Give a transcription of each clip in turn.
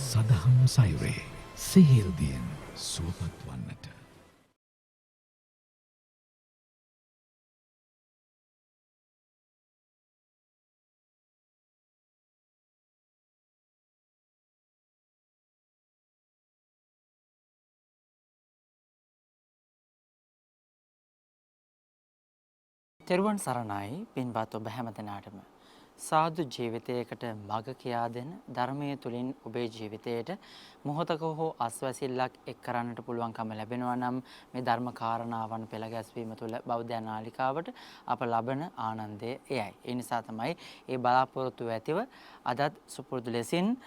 සදහම් සයුරේ සිහිල්දියෙන් සුවපත් වන්නට. තෙරුවන් සරණයි පින්වත් ඔබ හැමදෙනාටම සාදු ජීවිතයකට මඟ කියා දෙන ධර්මයේ තුලින් ඔබේ ජීවිතයට මොහොතක හෝ අස්වැසිල්ලක් එක් කරන්නට පුළුවන්කම ලැබෙනවා නම් මේ ධර්ම කාරණාවන් පෙළ ගැස්වීම තුළ බෞද්ධ නාලිකාවට අප ලබන ආනන්දය එයයි. ඒ නිසා තමයි මේ බලාපොරොත්තු ඇතිව අදත් සුපුරුදු ලෙසින්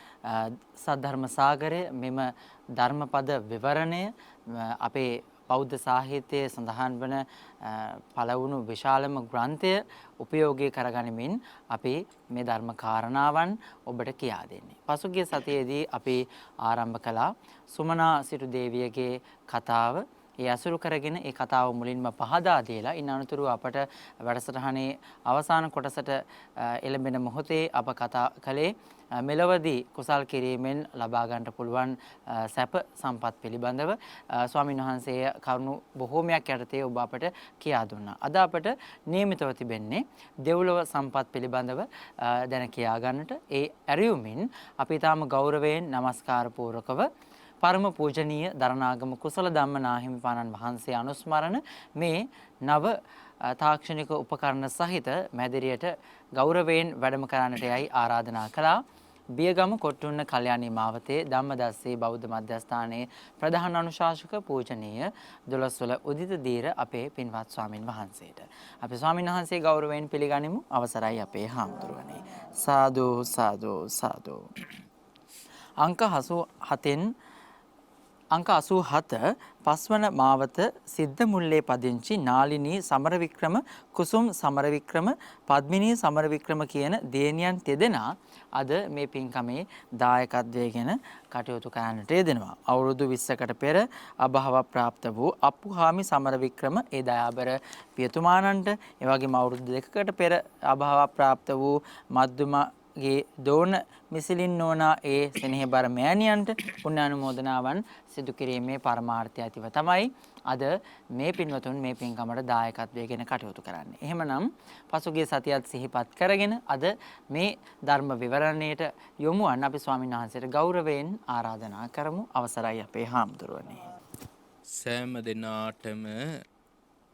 සද්ධර්ම සාගරය මෙම ධර්මපද විවරණය අපේ බෞද්ධ සාහිත්‍යයේ සඳහන් වන පළවුණු විශාලම ග්‍රන්ථය උපයෝගී කරගනිමින් අපි මේ ධර්ම කාරණාවන් ඔබට කියා දෙන්නේ. පසුගිය සතියේදී අපි ආරම්භ කළා සුමනා සිටු දේවියගේ කතාව. ඒ අසුරු කරගෙන ඒ කතාව මුලින්ම පහදා දීලා ඉන් අනතුරුව අපට වැඩසටහනේ අවසාන කොටසට එළඹෙන මොහොතේ අප කතා කළේ මෙලවදී කුසල් කිරීමෙන් ලබා ගන්නට පුළුවන් සැප සම්පත් පිළිබඳව ස්වාමීන් වහන්සේ කරුණු බොහෝමයක් යටතේ ඔබ අපට කියා දුන්නා. අද අපට නියමිතව තිබෙන්නේ දෙව්ලොව සම්පත් පිළිබඳව දැන කියා ගන්නට. ඒ ඇරියුමින් අපි තාම ගෞරවයෙන් নমස්කාර පූර්වකව පරම පූජනීය දරණාගම කුසල ධම්ම නාහිමිපාණන් වහන්සේ අනුස්මරණ මේ නව තාක්ෂණික උපකරණ සහිත මැදිරියට ගෞරවයෙන් වැඩම කරන්නට යයි ආරාධනා කළා. බියගම කොට්ටුන්න කල්යාණී මාවතේ ධම්මදස්සී බෞද්ධ මධ්‍යස්ථානයේ ප්‍රධාන අනුශාසක පූජනීය දොළොස්වල උදිත දීර අපේ පින්වත් ස්වාමින් වහන්සේට. අපි ස්වාමින් වහන්සේ ගෞරවයෙන් පිළිගනිමු. අවසරයි අපේ හාමුදුරුවනේ. සාදු සාදු සාදු. අංක 87 පස්වන මාවත සිද්ධ මුල්ලේ පදිංචි නාලිනී සමරවික්‍රම කුසුම් සමරවික්‍රම පද්මිනී සමරවික්‍රම කියන දේනියන් තෙදෙනා අද මේ පින්කමේ දායකත්වයෙන් කටයුතු කරන්නට යෙදෙනවා. අවුරුදු 20කට පෙර අභාව ප්‍රාප්ත වූ අප්පුහාමි සමරවික්‍රම ඒ දයාබර පියතුමාණන්ට එවැගේම අවුරුදු 2කට පෙර අභාව ප්‍රාප්ත වූ මද්දුමගේ දෝන මිසිලින් නෝනා ඒ සෙනෙහබර මෑණියන්ට පුණ්‍යානුමෝදනාවන් සිදු කිරීමේ පරමාර්ථය ඇතිව තමයි අද මේ පින්වතුන් මේ පින්කමට දායකත්වයෙන් කටයුතු කරන්නේ. එහෙමනම් පසුගිය සතියත් සිහිපත් කරගෙන අද මේ ධර්ම විවරණයට යොමු වන්න අපි ස්වාමීන් වහන්සේට ගෞරවයෙන් ආරාධනා කරමු. අවසරයි අපේ හාමුදුරුවනේ. සෑම දිනාටම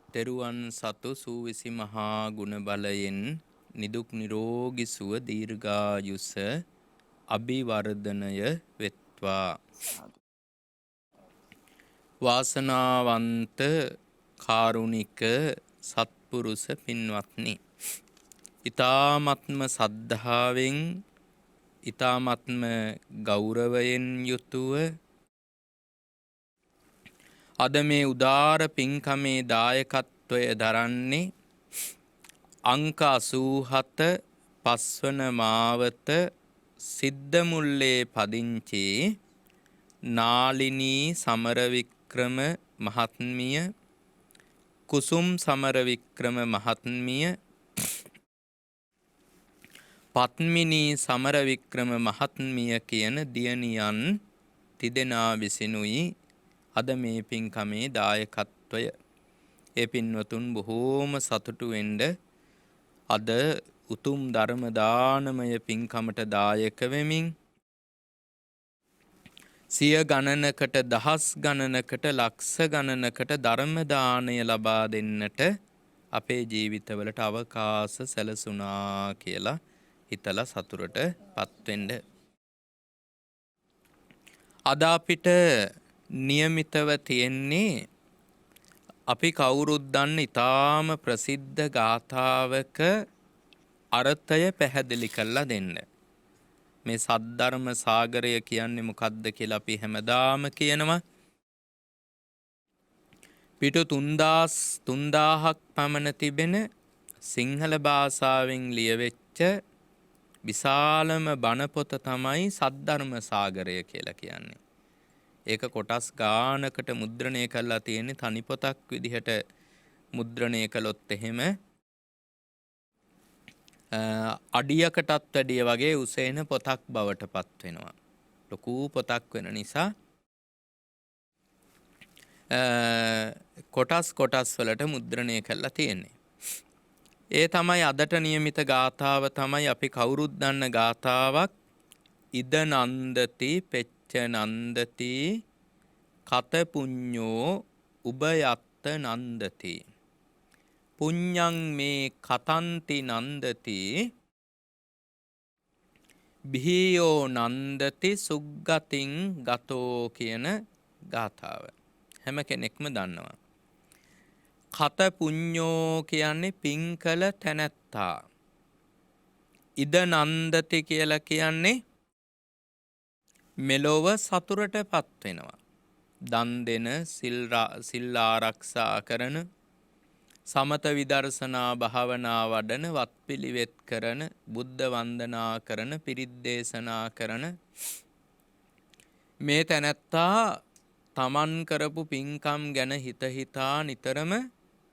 තෙරුවන් සතු සූවිසි මහා ගුණ බලයෙන් නිදුක් නිරෝගී සුව දීර්ඝායුෂ අභිවර්ධනය වෙත්වා. වාසනාවන්ත කාරුණික සත්පුරුෂ පින්වත්නි, ඊ타ත්ම සද්ධාවෙන් ඊ타ත්ම ගෞරවයෙන් යුතුව අද මේ උදාර පින්කමේ දායකත්වය දරන්නේ අංක 87 පස්වන මාවත සිද්ධ මුල්ලේ පදිංචි නාලිනී සමරවික්‍රම මහත්මිය, කුසුම් සමරවික්‍රම මහත්මිය, පත්මිනී සමරවික්‍රම මහත්මිය කියන දියණියන් තිදෙනා විසිනුයි අද මේ පින්කමේ දායකත්වය. ඒ පින්වතුන් බොහෝම සතුටු වෙන්න අද උතුම් ධර්ම දානමය පින්කමට දායක වෙමින් සිය ගණනකට දහස් ගණනකට ලක්ෂ ගණනකට ධර්ම දානය ලබා දෙන්නට අපේ ජීවිතවලට අවකාශ සැලසුණා කියලා හිතලා සතුටටපත් වෙන්න. අද අපිට નિયમિતව තියෙන්නේ අපි කවුරුත් දන්න ඊටාම ප්‍රසිද්ධ ගාථාවක අර්ථය පැහැදිලි කරලා දෙන්න. මේ සද්ධර්ම සාගරය කියන්නේ මොකක්ද කියලා අපි හැමදාම කියනවා. පිටු 3000ක් පමණ තිබෙන සිංහල භාෂාවෙන් ලියවෙච්ච විශාලම බණ පොත තමයි සද්ධර්ම සාගරය කියලා කියන්නේ. ඒක කොටස් ගානකට මුද්‍රණය කරලා තියෙන්නේ. තනි පොතක් විදිහට මුද්‍රණය කළොත් එහෙම අඩියකටත් වැඩිය වගේ උසේන පොතක් බවට පත් වෙනවා. ලොකු පොතක් වෙන නිසා කොටස් වලට මුද්‍රණය කරලා තියෙන්නේ. ඒ තමයි අදට නියමිත ගාථාව තමයි අපි කවුරුත් දන්න ගාථාවක්. ඉද නන්දති පෙච්ච නන්දති කත පුඤ්ඤෝ උභයත්ත නන්දති. පුඤ්ඤං මේ කතන්ති නන්දති බිහියෝ නන්දති සුග්ගතින් ගතෝ කියන ගාථාව. හැම කෙනෙක්ම දන්නවා. කත පුඤ්ඤෝ කියන්නේ පින් කළ තැනැත්තා. ඉද නන්දති කියලා කියන්නේ මෙලොව සතුටටපත් වෙනවා. දන් දෙන, සිල් ආරක්ෂා කරන, සමත විදර්ශනා භාවනා වඩන, වත්පිළිවෙත් කරන, බුද්ධ වන්දනා කරන, පිරිත් දේශනා කරන මේ තැනැත්තා තමන් කරපු පින්කම් ගැන හිතා නිතරම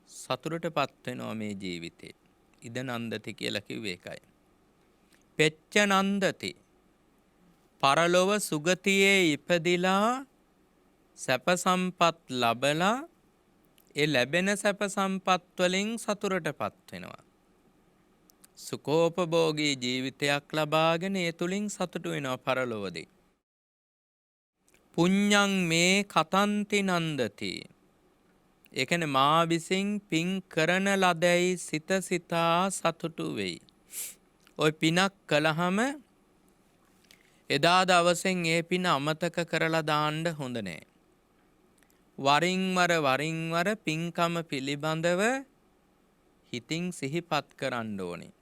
සතුටටපත් වෙනවා මේ ජීවිතේ. ඉද නන්දති කියලා කිව්වේ ඒකයි. පෙච්ච නන්දති පරලොව සුගතියේ ඉපදිලා සැප සම්පත් ලබලා ඒ ලැබෙන සැප සම්පත් වලින් සතුටටපත් වෙනවා. සුඛෝපභෝගී ජීවිතයක් ලබාගෙන ඒ තුලින් සතුටු වෙනවා පරලොවදී. පුඤ්ඤං මේ කතන්ති නන්දති. ඒ කියන්නේ මා විසින් පින් කරන ලදැයි සිතා සතුටු වෙයි. ඔය පිනක් කළාම එදා දවසෙන් ඒ පින අමතක කරලා දාන්න හොඳ නෑ. වරින් වර පින්කම පිළිබඳව හිතින් සිහිපත් කරන්න ඕනේ.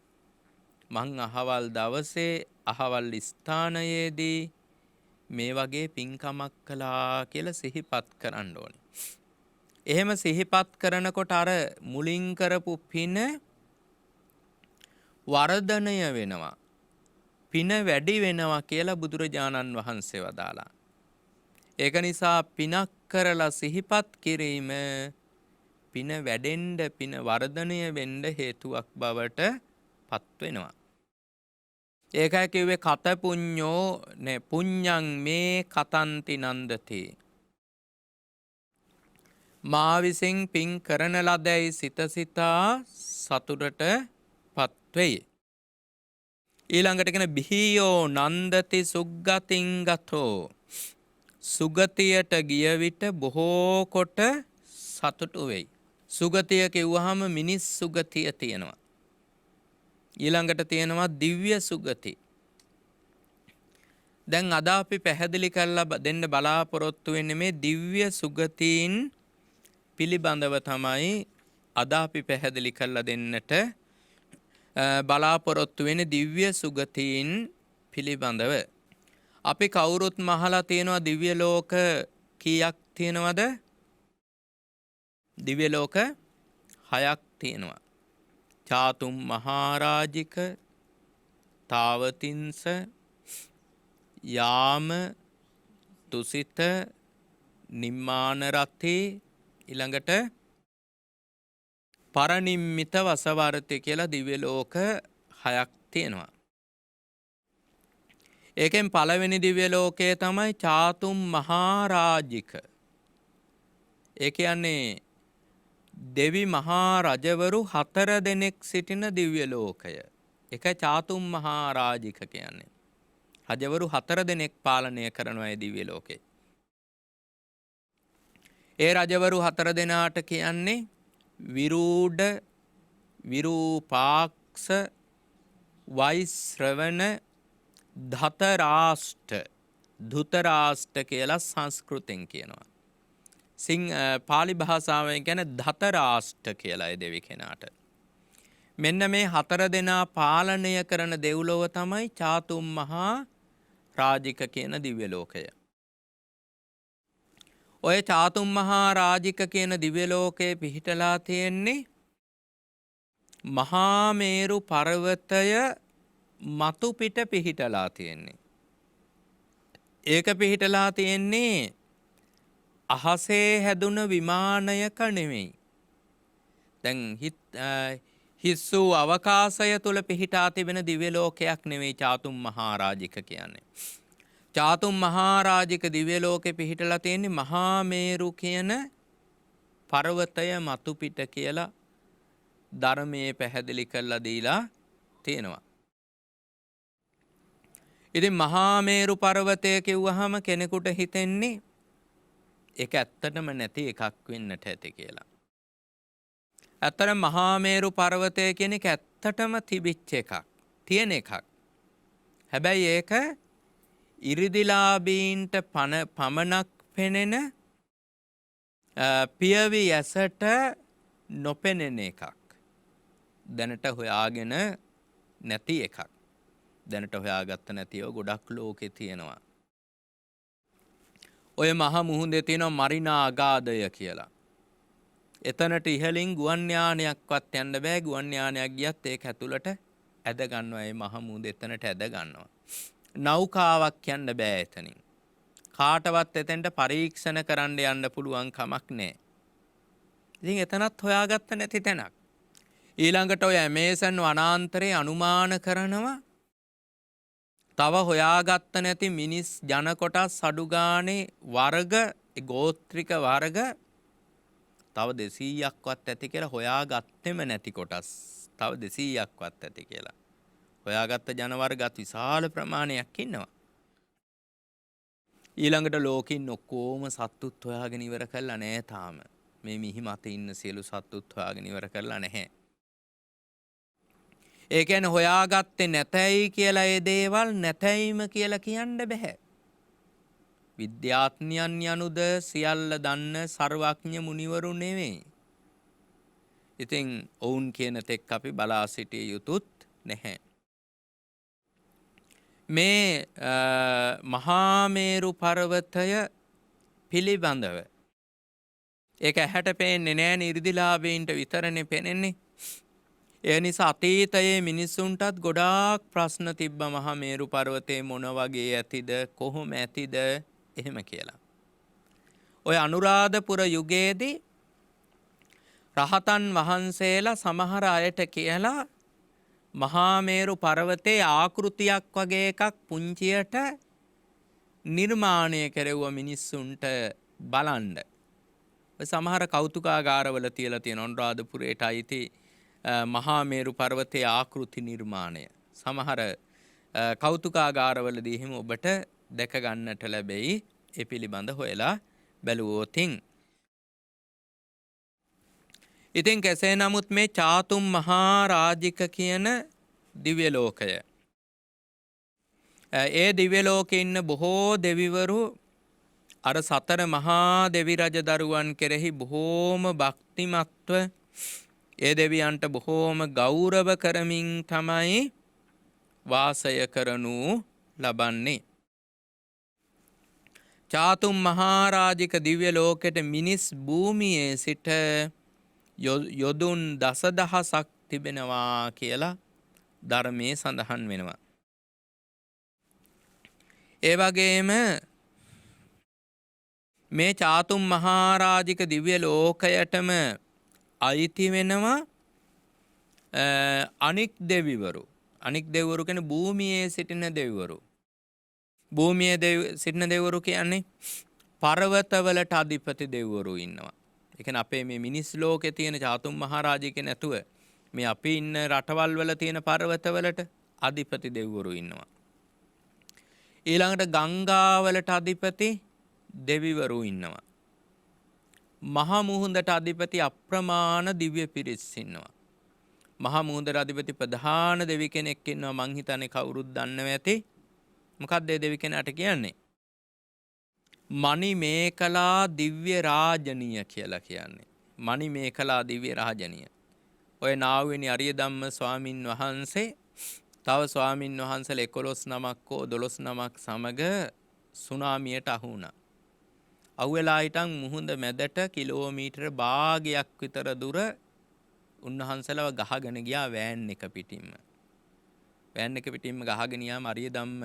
මං අහවල් දවසේ අහවල් ස්ථානයේදී මේ වගේ පින්කමක් කළා කියලා සිහිපත් කරන්න ඕනේ. එහෙම සිහිපත් කරනකොට අර මුලින් කරපු පින වර්ධනය වෙනවා. පින වැඩි වෙනවා කියලා බුදුරජාණන් වහන්සේ වදාලා. ඒක නිසා පිනක් කරලා සිහිපත් කිරීම පින වැඩෙන්න, පින වර්ධනය වෙන්න හේතුවක් බවට පත් වෙනවා. ඒකයි කිව්වේ කත පුඤ්ඤෝ නේ පුඤ්ඤං මේ කතන්ති නන්දති. මා විසින් පින් කරන ලදැයි සිතා සතුටටපත් වෙයි. ඊළඟට කියන බිහියෝ නන්දති සුග්ගතින් ගතෝ. සුගතියට ගිය විට බොහෝ කොට සතුටු වෙයි. සුගතිය කිව්වහම මිනිස් සුගතිය තියෙනවා. ඊළඟට තියෙනවා දිව්‍ය සුගති. දැන් අද අපි පැහැදිලි කරලා දෙන්න බලාපොරොත්තු වෙන්නේ මේ දිව්‍ය සුගතීන් පිළිබඳව තමයි අද අපි පැහැදිලි කරලා දෙන්නට බලාපොරොත්තු වෙන දිව්‍ය සුගතීන් පිළිබඳව. අපි කවුරුත් මහලා තියෙනවා දිව්‍ය ලෝක කීයක් තියෙනවද? දිව්‍ය ලෝක 6ක් තියෙනවා. චාතුම් මහරජික, තාවතින්ස, යාම, තුසිත, නිම්මාන රති, ඊළඟට පරනිම්මිත වසවර්ති කියලා දිව්‍ය ලෝක 6ක් තියෙනවා. ඒකෙන් පළවෙනි දිව්‍ය ලෝකය තමයි චාතුම් මහරජික. ඒ කියන්නේ දෙවි මහා රජවරු 4 දෙනෙක් සිටින දිව්‍ය ලෝකය. ඒක චාතුම් මහරජික කියන්නේ. රජවරු 4 දෙනෙක් පාලනය කරනවා මේ දිව්‍ය ලෝකේ. ඒ රජවරු 4 දෙනාට කියන්නේ විරූඩ, විරූපාක්ෂ, වෛශ්‍රවණ, ධතරාෂ්ට, ධුතරාෂ්ට කියලා සංස්කෘතෙන් කියනවා. පාලි භාෂාවෙන් කියන්නේ ධතරාෂ්ට කියලා ඒ දෙවි කෙනාට. මෙන්න මේ 4 දෙනා පාලනය කරන දෙව්ලොව තමයි චාතුම් මහා රාජික කියන දිව්‍ය ලෝකය. ඔය චාතුම් මහා රාජික කියන දිව්‍ය ලෝකයේ පිහිටලා තියෙන්නේ මහා මේරු පර්වතය මතු පිට පිහිටලා තියෙන්නේ. ඒක පිහිටලා තියෙන්නේ අහසේ හැදුන විමානයක නෙමෙයි. දැන් හිස් වූ අවකාශය තුල පිහිටා තිබෙන දිව්‍ය ලෝකයක් නෙමෙයි චාතුම් මහා රාජික කියන්නේ. චාතුම් මහරජික දිව්‍ය ලෝකේ පිහිටලා තියෙන්නේ මහා මේරු කියන පර්වතය මතු පිට කියලා ධර්මයේ පැහැදිලි කරලා දීලා තියෙනවා. ඉතින් මහා මේරු පර්වතය කිව්වහම කෙනෙකුට හිතෙන්නේ ඒක ඇත්තටම නැති එකක් වෙන්නට ඇති කියලා. ඇත්තට මහා මේරු පර්වතය කියන එක ඇත්තටම තිබිච්ච එකක්. තියෙන එකක්. හැබැයි ඒක ඉරිදිලාබීන්ට පමණක් පෙනෙන පියවි ඇසට නොපෙනෙන එකක්. දැනට හොයාගෙන නැති එකක්. දැනට හොයාගත්ත නැතිව ගොඩක් ලෝකේ තියෙනවා. ඔය මහ මුහුදේ තියෙනවා මරිනා අගාධය කියලා. එතනට ඉහළින් ගුවන් යානයක්වත් යන්න බෑ. ගුවන් යානයක් ගියත් ඒක ඇතුළට ඇද ගන්නවා. මේ මහ මුහුද එතනට ඇද ගන්නවා. නෞකාවක් යන්න බෑ එතනින්. කාටවත් එතෙන්ට පරීක්ෂණ කරන්න යන්න පුළුවන් කමක් නැහැ. ඉතින් එතනත් හොයාගත්ත නැති තැනක්. ඊළඟට ඔය ඇමේසන් වනාන්තරේ අනුමාන කරනවා තව හොයාගත්ත නැති මිනිස් ජන කොටස් අඩු ගානේ වර්ග ගෝත්‍රික වර්ග තව 200ක්වත් ඇති කියලා හොයාගත්තෙම නැති කොටස් තව 200ක්වත් ඇති කියලා. හොයාගත්ත ජන වර්ගත් විශාල ප්‍රමාණයක් ඉන්නවා. ඊළඟට ලෝකින් ඔක්කොම සත්තුත් හොයාගෙන ඉවර කරලා නැහැ තාම. මේ මිහි මත ඉන්න සියලු සත්තුත් හොයාගෙන ඉවර කරලා නැහැ. ඒ කියන්නේ හොයාගත්තේ නැතයි කියලා ඒ දේවල් නැතයිම කියලා කියන්න බෑ. විද්‍යාඥයන් යනුද සියල්ල දන්න සර්වඥ මුනිවරු නෙවෙයි. ඉතින් ඔවුන් කියන තෙක් අපි බලා සිටිය යුතුත් නැහැ. මේ මහා මේරු පර්වතය පිළිබඳව ඒක ඇහැට පේන්නේ නැහැ නිර්දිලාභීන්ට විතරනේ පේන්නේ. ඒ නිසා අතීතයේ මිනිසුන්ටත් ගොඩාක් ප්‍රශ්න තිබ්බ මහා මේරු පර්වතේ මොන වගේ ඇතිද කොහොම ඇතිද එහෙම කියලා. ඔය අනුරාධපුර යුගයේදී රහතන් වහන්සේලා සමහර අයට කියලා මහා මේරු පර්වතයේ ආකෘතියක් වගේ එකක් පුංචියට නිර්මාණය කෙරෙව්ව මිනිස්සුන්ට බලන්න. ඔය සමහර කෞතුකාගාරවල තියලා තියෙන අනුරාධපුරයට අයිති මහා මේරු පර්වතයේ ආකෘති නිර්මාණය. සමහර කෞතුකාගාරවලදී හිම ඔබට දැක ගන්නට ලැබෙයි. ඒ පිළිබඳ හොයලා බැලුවොතින්. ඉතින් කෙසේ නමුත් මේ චාතුම් මහරජික කියන දිව්‍ය ලෝකය. ඒ දිව්‍ය ලෝකේ ඉන්න බොහෝ දෙවිවරු අර සතර මහා දෙවි රජ දරුවන් කෙරෙහි බොහෝම භක්තිමත්ව ඒ දෙවියන්ට බොහෝම ගෞරව කරමින් තමයි වාසය කරනු ලබන්නේ. චාතුම් මහරජික දිව්‍ය ලෝකෙට මිනිස් භූමියේ සිට යොදුන් දසදහසක් තිබෙනවා කියලා ධර්මයේ සඳහන් වෙනවා. ඒ වගේම මේ චාතුම් මහරජික දිව්‍ය ලෝකයටම අයිති වෙනවා අනික් දෙවිවරු. අනික් දෙවිවරු කියන්නේ භූමියේ සිටින දෙවිවරු. භූමියේ සිටින දෙවිවරු කියන්නේ පර්වතවලට අධිපති දෙවිවරු ඉන්නවා. ඒ කියන්නේ අපේ මේ මිනිස් ලෝකේ තියෙන චාතුම් මහරජික නැතුව මේ අපි ඉන්න රටවල් වල තියෙන පර්වතවලට අධිපති දෙවිවරු ඉන්නවා. ඊළඟට ගංගාවලට අධිපති දෙවිවරු ඉන්නවා. මහා මුහුදට අධිපති අප්‍රමාණ දිව්‍ය පිරිස් ඉන්නවා. මහා මුහුදට අධිපති ප්‍රධාන දෙවි කෙනෙක් ඉන්නවා. මං හිතන්නේ කවුරුත් දන්නව ඇති. මොකක්ද ඒ දෙවි කෙනාට කියන්නේ? මණි මේකලා දිව්‍ය රාජනීය කියලා කියන්නේ. මණි මේකලා දිව්‍ය රාජනීය. ඔය නාවෙනි අරිය ධම්ම ස්වාමින් වහන්සේ තව ස්වාමින් වහන්සේලා 11 නමක් හෝ 12 නමක් සමග සුනාමියට අහු වුණා. අවුවලා හිටන් මුහුද මැදට කිලෝමීටර භාගයක් විතර දුර උන්වහන්සේලව ගහගෙන ගියා වෑන් එක පිටින්ම. වෑන් එක පිටින්ම ගහගෙන යාම අරිය ධම්ම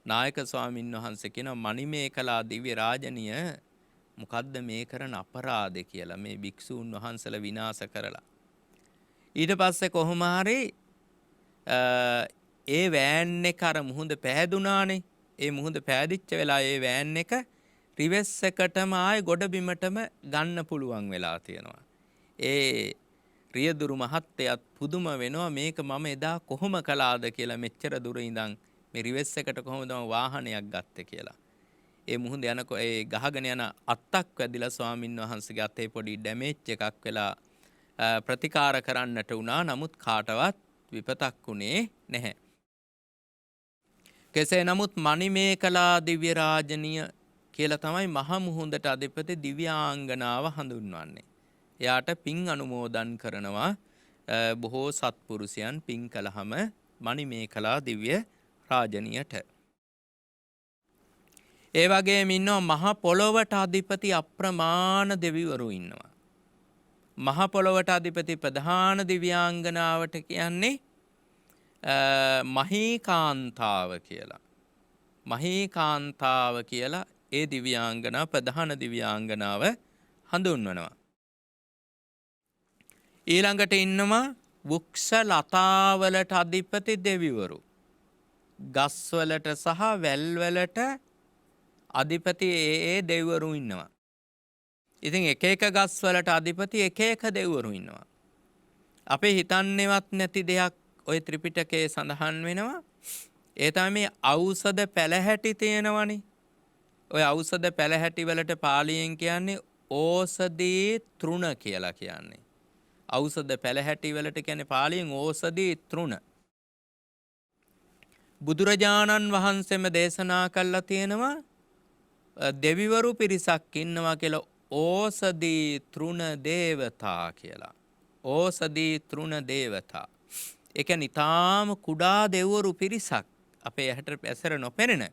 නායක ස්වාමින් වහන්සේ කියනවා මණිමේකලා දිව්‍ය රාජනීය මොකද්ද මේ කරන අපරාධය කියලා මේ භික්ෂූන් වහන්සේලා විනාශ කරලා. ඊට පස්සේ කොහොම හරි ඒ වෑන් එක අර මුහුද පෑදුනානේ. ඒ මුහුද පෑදිච්ච වෙලා ඒ වෑන් එක රිවර්ස් එකටම ආයේ ගොඩ බිමටම ගන්න පුළුවන් වෙලා තියෙනවා. ඒ රියදුරු මහත්තයත් පුදුම වෙනවා මේක මම එදා කොහොම කළාද කියලා මෙච්චර දුර ඉඳන් මේ රිවර්ස් එකට කොහොමද මම වාහනයක් ගත්තේ කියලා. ඒ මුහුද යනකොට ඒ ගහගෙන යන අත්තක් වැදිලා ස්වාමින් වහන්සේගේ අතේ පොඩි ඩැමේජ් එකක් වෙලා ප්‍රතිකාර කරන්නට වුණා. නමුත් කාටවත් විපතක් වුණේ නැහැ. කෙසේ නමුත් මණිමේකලා දිව්‍ය රාජනීය කියලා තමයි මහ මුහුදට අධිපති දිව්‍යාංගනාව හඳුන්වන්නේ. එයාට පින් අනුමෝදන් කරනවා බොහෝ සත්පුරුෂයන් පින් කළාම මණිමේකලා දිව්‍ය රාජනීයට. ඒ වගේම ඉන්නවා මහ පොළොවට අධිපති අප්‍රමාණ දෙවිවරු ඉන්නවා. මහ පොළොවට අධිපති ප්‍රධාන දිව්‍යාංගනාවට කියන්නේ මහීකාන්තාව කියලා. මහීකාන්තාව කියලා ඒ දිව්‍යාංගනාව ප්‍රධාන දිව්‍යාංගනාව හඳුන්වනවා. ඊළඟට ඉන්නවා වෘක්ෂ ලතාවලට අධිපති දෙවිවරු. ගස්වලට සහ වැල්වලට අධිපති ඒ දෙවිවරු ඉන්නවා. ඉතින් එක එක ගස්වලට අධිපති එක එක දෙවිවරු ඉන්නවා. අපේ හිතන්නේවත් නැති දෙයක් ඔය ත්‍රිපිටකයේ සඳහන් වෙනවා. ඒ තමයි මේ ඖෂධ පැලහැටි තියෙනවනේ. ඔය ඖෂධ පැලහැටි වලට පාලියෙන් කියන්නේ ඕසදී තෘණ කියලා කියන්නේ. ඖෂධ පැලහැටි වලට කියන්නේ පාලියෙන් ඕසදී තෘණ. බුදුරජාණන් වහන්සේම දේශනා කළා තියෙනවා දෙවිවරු පිරිසක් ඉන්නවා කියලා ඕසදී තෘණ දේවතා කියලා. ඕසදී තෘණ දේවතා. ඒ කියන්නේ ඊටාම කුඩා දෙවිවරු පිරිසක් අපේ ඇහැට ඇසර නොපෙනෙන.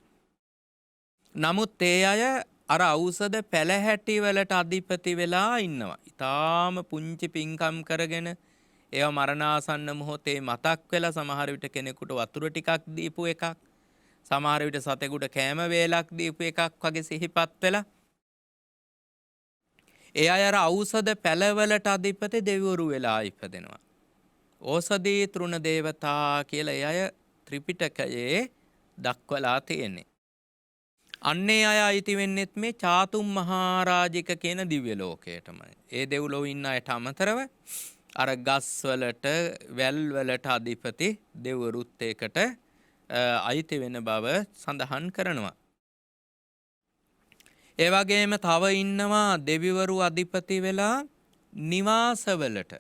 නමුත් ඒ අය අර ඖෂධ පැලහැටි වලට අධිපති වෙලා ඉන්නවා. ඊටාම පුංචි පින්කම් කරගෙන ඒවා මරණාසන්න මොහොතේ මතක් වෙලා සමහර විට කෙනෙකුට වතුර ටිකක් දීපු එකක්, සමහර විට සතෙකුට කෑම වේලක් දීපු එකක් වගේ සිහිපත් වෙලා ඒ අය අර ඖෂධ පැලවලට අධිපති දෙවිවරු වෙලා ඉපදෙනවා. ඕසදී තෘණ දේවතා කියලා ඒ අය ත්‍රිපිටකයේ දක්වලා තියෙන්නේ. අන්නේ අය අයිති වෙන්නෙත් මේ චාතුම් මහරජික කියන දිව්‍ය ලෝකයටමයි. ඒ දෙව්ලොව ඉන්න අයට අමතරව අර ගස්වලට වැල්වලට අධිපති දෙවරුත් ඒකට අයිති වෙන බව සඳහන් කරනවා. ඒ වගේම තව ඉන්නවා දෙවිවරු අධිපති වෙලා නිවාසවලට.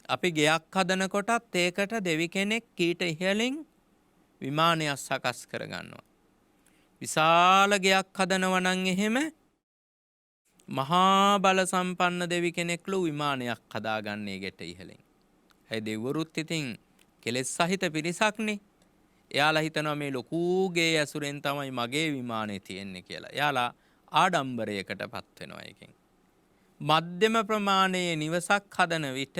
අපි ගෙයක් හදනකොටත් ඒකට දෙවි කෙනෙක් ඊට ඉහළින් විමානයක් සකස් කරගන්නවා. විශාල ගෙයක් හදනවා නම් එහෙම මහා බල සම්පන්න දෙවි කෙනෙක්ලු විමානයක් හදාගන්නේ ගෙට ඉහළින්. ඒ දෙවිවරුත් ඉතින් කෙලෙස් සහිත පිරිසක්නේ. එයාලා හිතනවා මේ ලොකු ගේ ඇසුරෙන් තමයි මගේ විමානේ තියෙන්නේ කියලා. එයාලා ආඩම්බරයකටපත් වෙනවා එකෙන්. මධ්‍යම ප්‍රමාණයේ නිවසක් හදන විට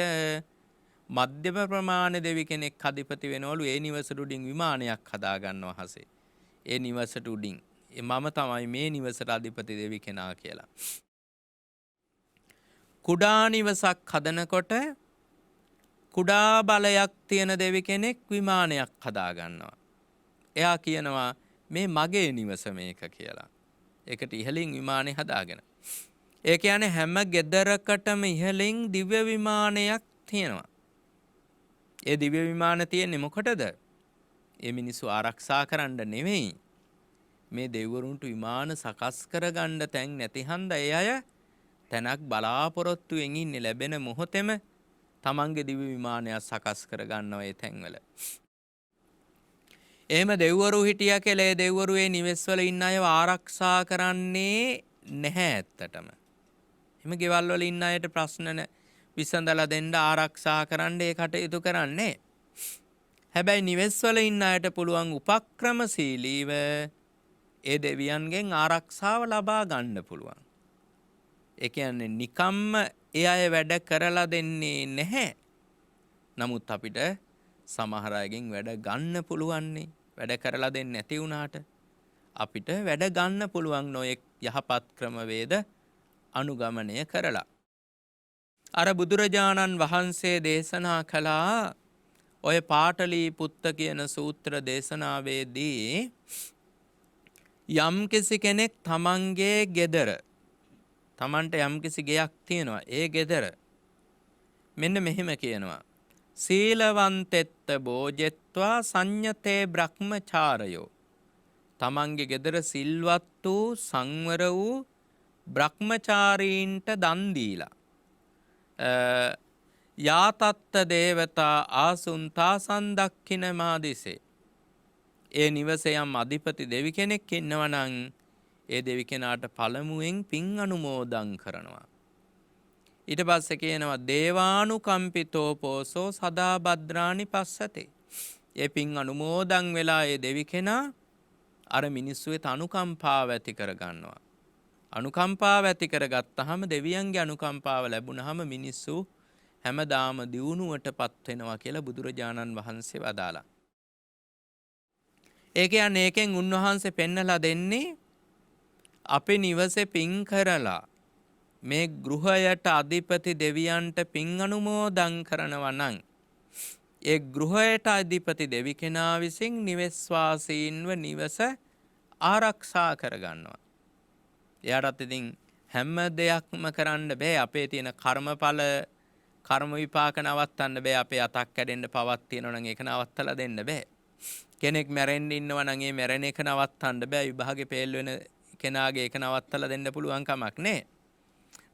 මධ්‍යම ප්‍රමාණ දෙවි කෙනෙක් අධිපති වෙනවලු ඒ නිවසට උඩින් විමානයක් හදා ගන්නවා හසේ. ඒ නිවසට උඩින් මම තමයි මේ නිවසට අධිපති දෙවි කෙනා කියලා. කුඩා නිවසක් හදනකොට කුඩා බලයක් තියෙන දෙවි කෙනෙක් විමානයක් හදා ගන්නවා. එයා කියනවා මේ මගේ නිවස මේක කියලා. ඒකට ඉහළින් විමානේ හදාගෙන. ඒ කියන්නේ හැම ගෙදරකටම ඉහළින් දිව්‍ය විමානයක් තියෙනවා. ඒ දිව්‍ය විමාන තියෙන්නේ මොකටද? ඒ මිනිස්සු ආරක්ෂා කරන්න නෙවෙයි. මේ දෙවිවරුන්ට විමාන සකස් කරගන්න තැන් නැති හන්දා ඒ අය තැනක් බලාපොරොත්තුෙන් ඉන්නේ ලැබෙන මොහොතේම තමන්ගේ දිව්‍ය විමානයක් සකස් කරගන්නවා ඒ තැන්වල. එහෙම දෙවිවරු හිටියා කියලා ඒ දෙවිවරු ඒ නිවෙස්වල ඉන්න අයව ආරක්ෂා කරන්නේ නැහැ ඇත්තටම. එහෙම ගෙවල් වල ඉන්න අයට ප්‍රශ්න විසඳලා දෙන්න ආරක්ෂා කරන්න ඒ කටයුතු කරන්නේ. හැබැයි නිවෙස්වල ඉන්න අයට පුළුවන් උපක්‍රමශීලීව ඒ දෙවියන්ගෙන් ආරක්ෂාව ලබා ගන්න පුළුවන්. ඒ කියන්නේ නිකම්ම ඒ අය වැඩ කරලා දෙන්නේ නැහැ. නමුත් අපිට සමහර අයගෙන් වැඩ ගන්න පුළුවන්නේ. වැඩ කරලා දෙන්නේ නැති වුණාට අපිට වැඩ ගන්න පුළුවන් නොයෙක් යහපත් ක්‍රමවේද අනුගමනය කරලා. අර බුදුරජාණන් වහන්සේ දේශනා කළා ඔය පාටලී පුත්ත කියන සූත්‍ර දේශනාවේදී යම්කිසි කෙනෙක් තමන්ගේ ගෙදර තමන්ට යම්කිසි ගෙයක් තියෙනවා ඒ ගෙදර මෙන්න මෙහෙම කියනවා සීලවන්තෙත්ත බෝජෙත්වා සංඤතේ බ්‍රහ්මචාරයෝ තමන්ගේ ගෙදර සිල්වත් වූ සංවර වූ බ්‍රහ්මචාරීන්ට දන් දීලා යාතත්ත දේවතා ආසුන්තා සන්දක්ඛින මාදිසේ ඒ නිවසේ යම් අධිපති දෙවි කෙනෙක් ඉන්නවා නම් ඒ දෙවි කෙනාට පළමුවෙන් පින් අනුමෝදන් කරනවා. ඊට පස්සේ කියනවා දේවානුකම්පිතෝ පෝසෝ සදා භද්‍රානි පස්සතේ. ඒ පින් අනුමෝදන් වෙලා ඒ දෙවි කෙනා අර මිනිස්සු වෙත අනුකම්පාව ඇති කර ගන්නවා. අනුකම්පාව ඇති කරගත්තාම දෙවියන්ගේ අනුකම්පාව ලැබුණාම මිනිස්සු හැමදාම දියුණුවටපත් වෙනවා කියලා බුදුරජාණන් වහන්සේ වදාලා. ඒ කියන්නේ ඒකෙන් උන්වහන්සේ පෙන්නලා දෙන්නේ අපි නිවසේ පින් කරලා මේ ගෘහයට අධිපති දෙවියන්ට පින් අනුමෝදන් කරනවා නම් ඒ ගෘහයට අධිපති දෙවි කෙනා විසින් නිවෙස් වාසීන්ව නිවස ආරක්ෂා කරගන්නවා. එයාටත් ඉතින් හැම දෙයක්ම කරන්න බෑ. අපේ තියෙන කර්මඵල කර්ම විපාක නවත්තන්න බෑ. අපේ අතක් කැඩෙන්න පවක් තියෙනවා නම් ඒක නවත්තලා දෙන්න බෑ. කෙනෙක් මැරෙන්න ඉන්නවා නම් ඒ මැරෙන එක නවත්තන්න බෑ. විභාගේ ෆේල් වෙන කෙනාගේ ඒක නවත්තලා දෙන්න පුළුවන් කමක් නෑ.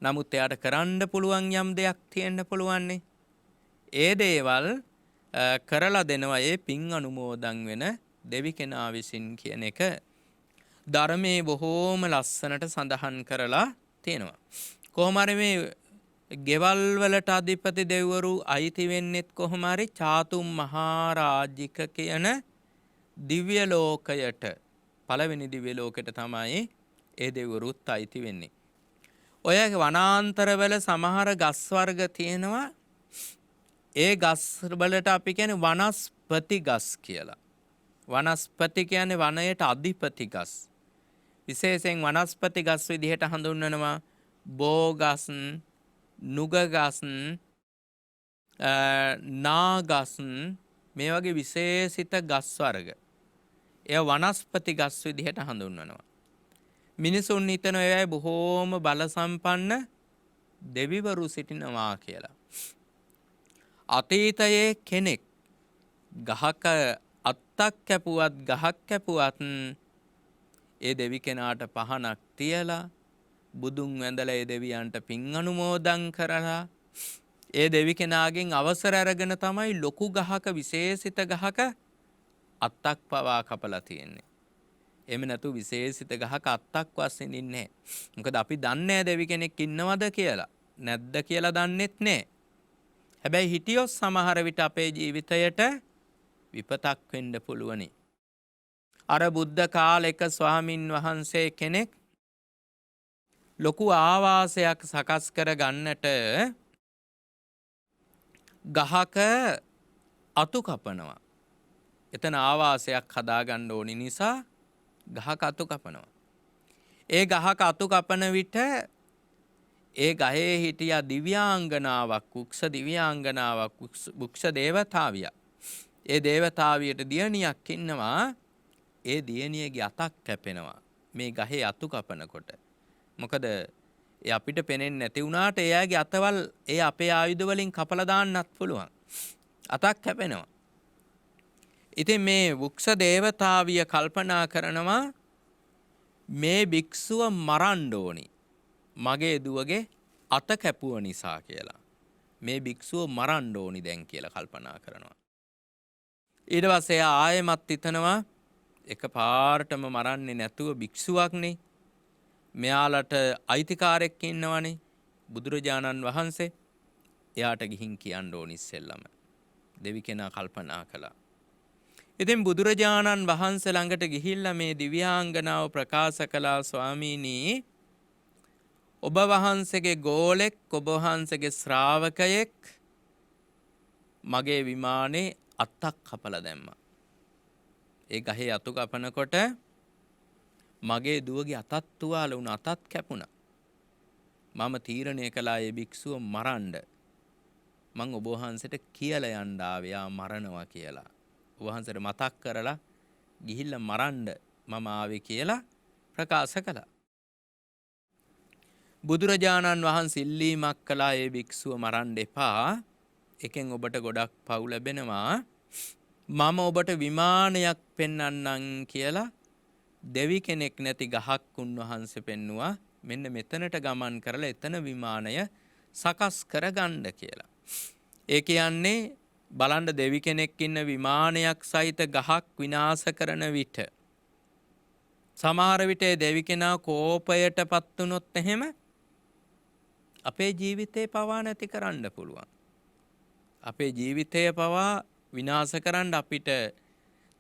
නමුත් එයාට කරන්න පුළුවන් යම් දෙයක් තියෙන්න පුළුවන්නේ. ඒ දේවල් කරලා දෙනවා ඒ පින් අනුමෝදන් වෙන දෙවි කෙනා විසින් කියන එක ධර්මයේ බොහෝම ලස්සනට සඳහන් කරලා තියෙනවා. කොහොම හරි මේ ගෙවල් වලට අධිපති දෙවිවරු අයිති වෙන්නෙත් කොහොම හරි චාතුම් මහරජික කියන දිව්‍ය ලෝකයට පළවෙනි දිව්‍ය ලෝකයට තමයි ඒ දෙවිවරුත් අයිති වෙන්නේ. ඔය වනාන්තරවල සමහර ගස් වර්ග තියෙනවා. ඒ ගස් වලට අපි කියන්නේ වනස්පති ගස් කියලා. වනස්පති කියන්නේ වනයේට අධිපති ගස්. විශේෂයෙන් වනස්පති ගස් විදිහට හඳුන්වනවා බෝ ගස්, නුග ගස්, නා ගස් මේ වගේ විශේෂිත ගස් වර්ග. එය වනස්පති ගස් විදිහට හඳුන්වනවා. මිනිසුන් හිතන ඒවායි බොහෝම බල සම්පන්න දෙවිවරු සිටිනවා කියලා. අතීතයේ කෙනෙක් ගහක අත්තක් කැපුවත් ගහක් කැපුවත් ඒ දෙවි කෙනාට පහනක් තියලා බුදුන් වැඳලා ඒ දෙවියන්ට පින් අනුමෝදන් කරලා ඒ දෙවි කෙනාගෙන් අවසර අරගෙන තමයි ලොකු ගහක විශේෂිත ගහක අත්තක් පවා කපලා තියෙන්නේ. එහෙම නැතු විශේෂිත ගහක අත්තක් වශයෙන් ඉන්නේ. මොකද අපි දන්නේ දෙවි කෙනෙක් ඉන්නවද කියලා. නැද්ද කියලා දන්නෙත් නැහැ. හැබැයි හිටියොත් සමහර විට අපේ ජීවිතයට විපතක් වෙන්න පුළුවනි. අර බුද්ධ කාලයක ස්වාමින් වහන්සේ කෙනෙක් ලොකු ආවාසයක් සකස් කර ගන්නට ගහක අතු කපනවා. එතන ආවාසයක් හදාගන්න ඕනි නිසා ගහක අතු කපනවා. ඒ ගහක අතු කපන විට ඒ ගහේ හිටියා දිව්‍යාංගනාවක්, කුක්ෂ දිව්‍යාංගනාවක්, කුක්ෂ දේවතාවියක්. ඒ දේවතාවියට දියණියක් ඉන්නවා. ඒ දියණියගේ අතක් කැපෙනවා මේ ගහේ අතු කපනකොට. මොකද ඒ අපිට පේන්නේ නැති වුණාට එයාගේ අතවල් ඒ අපේ ආයුධ වලින් කපලා දාන්නත් පුළුවන්. අතක් කැපෙනවා. ඉතින් මේ වෘක්ෂ දේවතාවිය කල්පනා කරනවා මේ භික්ෂුව මරන්න ඕනි. මගේ දුවගේ අත කැපුව නිසා කියලා. මේ භික්ෂුව මරන්න ඕනි දැන් කියලා කල්පනා කරනවා. ඊට පස්සේ එයා ආයෙමත් හිතනවා එකපාරටම මරන්නේ නැතුව භික්ෂුවක්නේ. මෙයාලට අයිතිකාරයෙක් ඉන්නවනේ බුදුරජාණන් වහන්සේ. එයාට ගිහින් කියන්න ඕනි ඉස්සෙල්ලම. දෙවි කෙනා කල්පනා කළා. ඉතින් බුදුරජාණන් වහන්සේ ළඟට ගිහිල්ලා මේ දිව්‍යාංගනාව ප්‍රකාශ කළා ස්වාමීනි ඔබ වහන්සේගේ ගෝලෙක් ඔබ වහන්සේගේ ශ්‍රාවකයෙක් මගේ විමානේ අත්තක් කපලා දැම්මා. ඒ ගහේ අතු කපනකොට මගේ දුවගේ අතත් තුවාල වුණා අතත් කැපුණා. මම තීරණය කළා ඒ භික්ෂුව මරන්න. මං ඔබ වහන්සේට කියලා යන්න ආවේ ආ මරනවා කියලා. ඔබ වහන්සේට මතක් කරලා ගිහිල්ලා මරන්න මම ආවේ කියලා ප්‍රකාශ කළා. බුදුරජාණන් වහන්සේ ඉල්ලීමක් කළා ඒ භික්ෂුව මරන්න එපා. එකෙන් ඔබට ගොඩක් පව් ලැබෙනවා. මම ඔබට විමානයක් පෙන්වන්නම් කියලා දෙවි කෙනෙක් නැති ගහක් උන්වහන්සේ පෙන්නවා. මෙන්න මෙතනට ගමන් කරලා එතන විමානය සකස් කරගන්න කියලා. ඒ කියන්නේ බලන්න දෙවි කෙනෙක් ඉන්න විමානයක් සහිත ගහක් විනාශ කරන විට සමහර විට දෙවි කෙනා කෝපයටපත් වුනොත් එහෙම අපේ ජීවිතේ පවා නැති කරන්න පුළුවන්. අපේ ජීවිතය පවා විනාශ කරන්න අපිට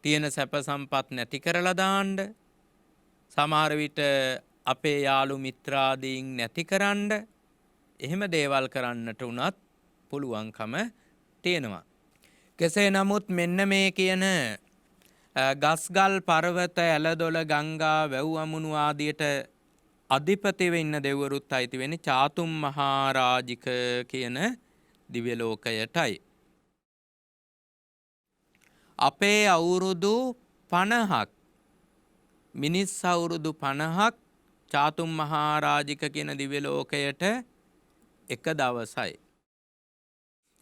තියෙන සැප සම්පත් නැති කරලා දාන්න සමහර විට අපේ යාළු මිත්‍රාදීන් නැති කරන්න එහෙම දේවල් කරන්නට උනත් පුළුවන්කම තියෙනවා. කෙසේ නමුත් මෙන්න මේ කියන ගස්ගල් පර්වත ඇලදොල ගංගා වැව් අමුණු ආදියට අධිපතිව ඉන්න දෙවරුත් අයිති වෙන්නේ චාතුම් මහරජික කියන දිව්‍ය ලෝකයටයි. අපේ අවුරුදු 50ක් මිනිස් අවුරුදු 50ක් චාතුම් මහරජික කියන දිව්‍ය ලෝකයට එක දවසයි.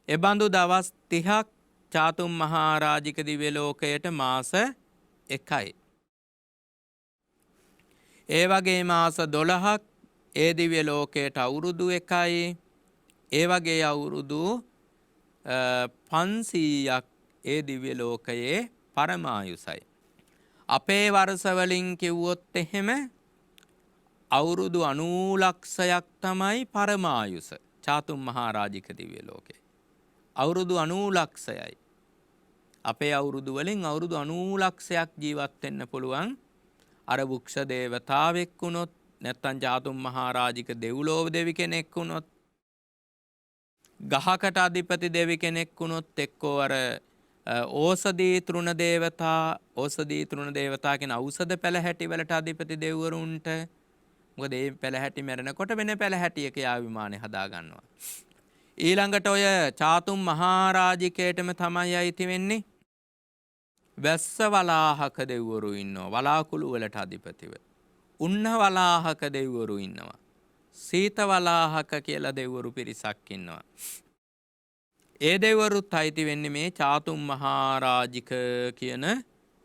එබඳු දවස් 30ක් චාතුම් මහරජික දිව්‍ය ලෝකයට මාස 1යි. ඒ වගේ මාස 12ක් ඒ දිව්‍ය ලෝකයට අවුරුදු 1යි. ඒ වගේ අවුරුදු 500ක් ඒ දිව්‍ය ලෝකයේ පරමායුසයි. අපේ වර්ෂ වලින් කිව්වොත් එහෙම අවුරුදු 90 ලක්ෂයක් තමයි පරමායුස චාතුම් මහරජික දිව්‍ය ලෝකේ. අවුරුදු 90 ලක්ෂයයි. අපේ අවුරුදු වලින් අවුරුදු 90 ලක්ෂයක් ජීවත් වෙන්න පුළුවන්. අර වෘක්ෂ දේවතාවෙක් වුණොත් නැත්නම් චාතුම් මහරජික දෙව්ලෝව දෙවි කෙනෙක් වුණොත් ගහකට අධිපති දෙවි කෙනෙක් වුණොත් එක්කෝ අර ඕසදී තෘණ දේවතා කියන ඖෂධ පැලහැටි වලට අධිපති දෙවිවරුන්ට මොකද මේ පැලහැටි මැරෙනකොට වෙන පැලහැටියක යා විමානේ හදා ගන්නවා. ඊළඟට ඔය චාතුම් මහරජිකයටම තමයි අයිති වෙන්නේ වැස්ස වලාහක දෙවිවරු ඉන්නවා. වලාකුළු වලට අධිපතිව. උන්න වලාහක දෙවිවරු ඉන්නවා. සීත වලාහක කියලා දෙවිවරු පිරිසක් ඉන්නවා. ඒ දෙවිවරුත් අයිති වෙන්නේ මේ චාතුම් මහරජික කියන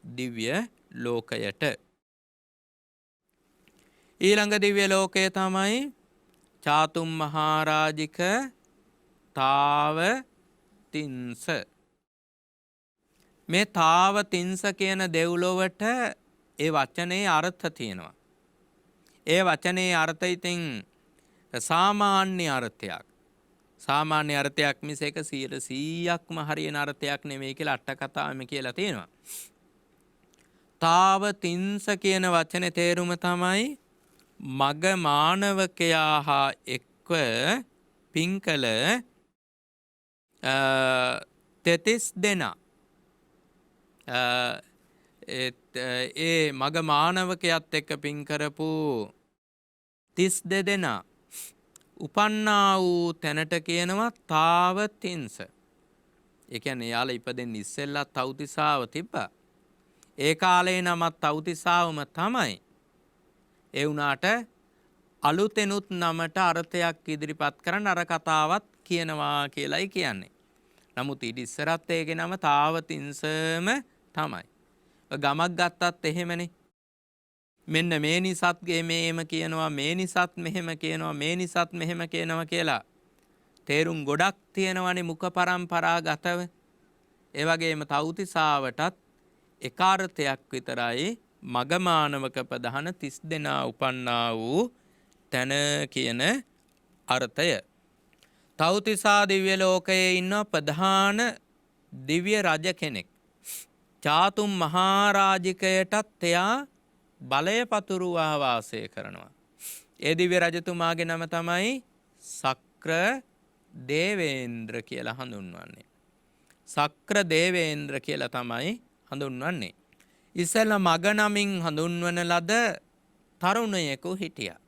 දිව්‍ය ලෝකයට. ඊළඟ දිව්‍ය ලෝකය තමයි චාතුම් මහරජික තාවතිංස. මේ තාවතිංස කියන දෙව්ලොවට ඒ වචනේ අර්ථ තියෙනවා. ඒ වචනේ අර්ථය ඉතින් සාමාන්‍ය අර්ථයක්. සාමාන්‍ය අර්ථයක් මිස ඒක 100%ක්ම හරියන අර්ථයක් නෙමෙයි කියලා අට කතාවෙම කියලා තියෙනවා. තාවතිංස කියන වචනේ තේරුම තමයි මග මානවකයා හා එක්ව පින්කල 32 දෙනා. ඒ මග මානවකයත් එක්ක පින් කරපු 32 දෙනා උපන්නා වූ තැනට කියනවා තාවතිංස. ඒ කියන්නේ යාළ ඉපදෙන්න ඉස්සෙල්ලා තව්තිසාව තිබ්බා. ඒ කාලේ නම තව්තිසාවම තමයි. ඒ වුණාට අලුතෙනුත් නමට අර්ථයක් ඉදිරිපත් කරන් අර කතාවත් කියනවා කියලායි කියන්නේ. නමුත් ඊට ඉස්සරත් ඒකේ නම තාවතිංසම තමයි. ගමක් ගත්තත් එහෙමනේ. මෙන්න මේ නිසත්ගේ මේම කියනවා මේ නිසත් මෙහෙම කියනවා මේ නිසත් මෙහෙම කියනවා කියලා තේරුම් ගොඩක් තියෙනවනේ මුඛ පරම්පරාගතව. ඒ වගේම තව්තිසාවටත් එක අර්ථයක් විතරයි මගමානවක ප්‍රධාන 30 දෙනා උපන්නා වූ තැන කියන අර්ථය. තව්තිසා දිව්‍ය ලෝකයේ ඉන්න ප්‍රධාන දිව්‍ය රජ කෙනෙක්. චාතුම් මහරජිකයටත් එයා බලය පතුරුවා වාසය කරනවා. ඒ දිව්‍ය රජතුමාගේ නම තමයි සක්‍ර දේවේන්ද්‍ර කියලා හඳුන්වන්නේ. සක්‍ර දේවේන්ද්‍ර කියලා තමයි හඳුන්වන්නේ. ඉස්සෙල්ලා මග නමින් හඳුන්වන ලද තරුණයෙකු හිටියා.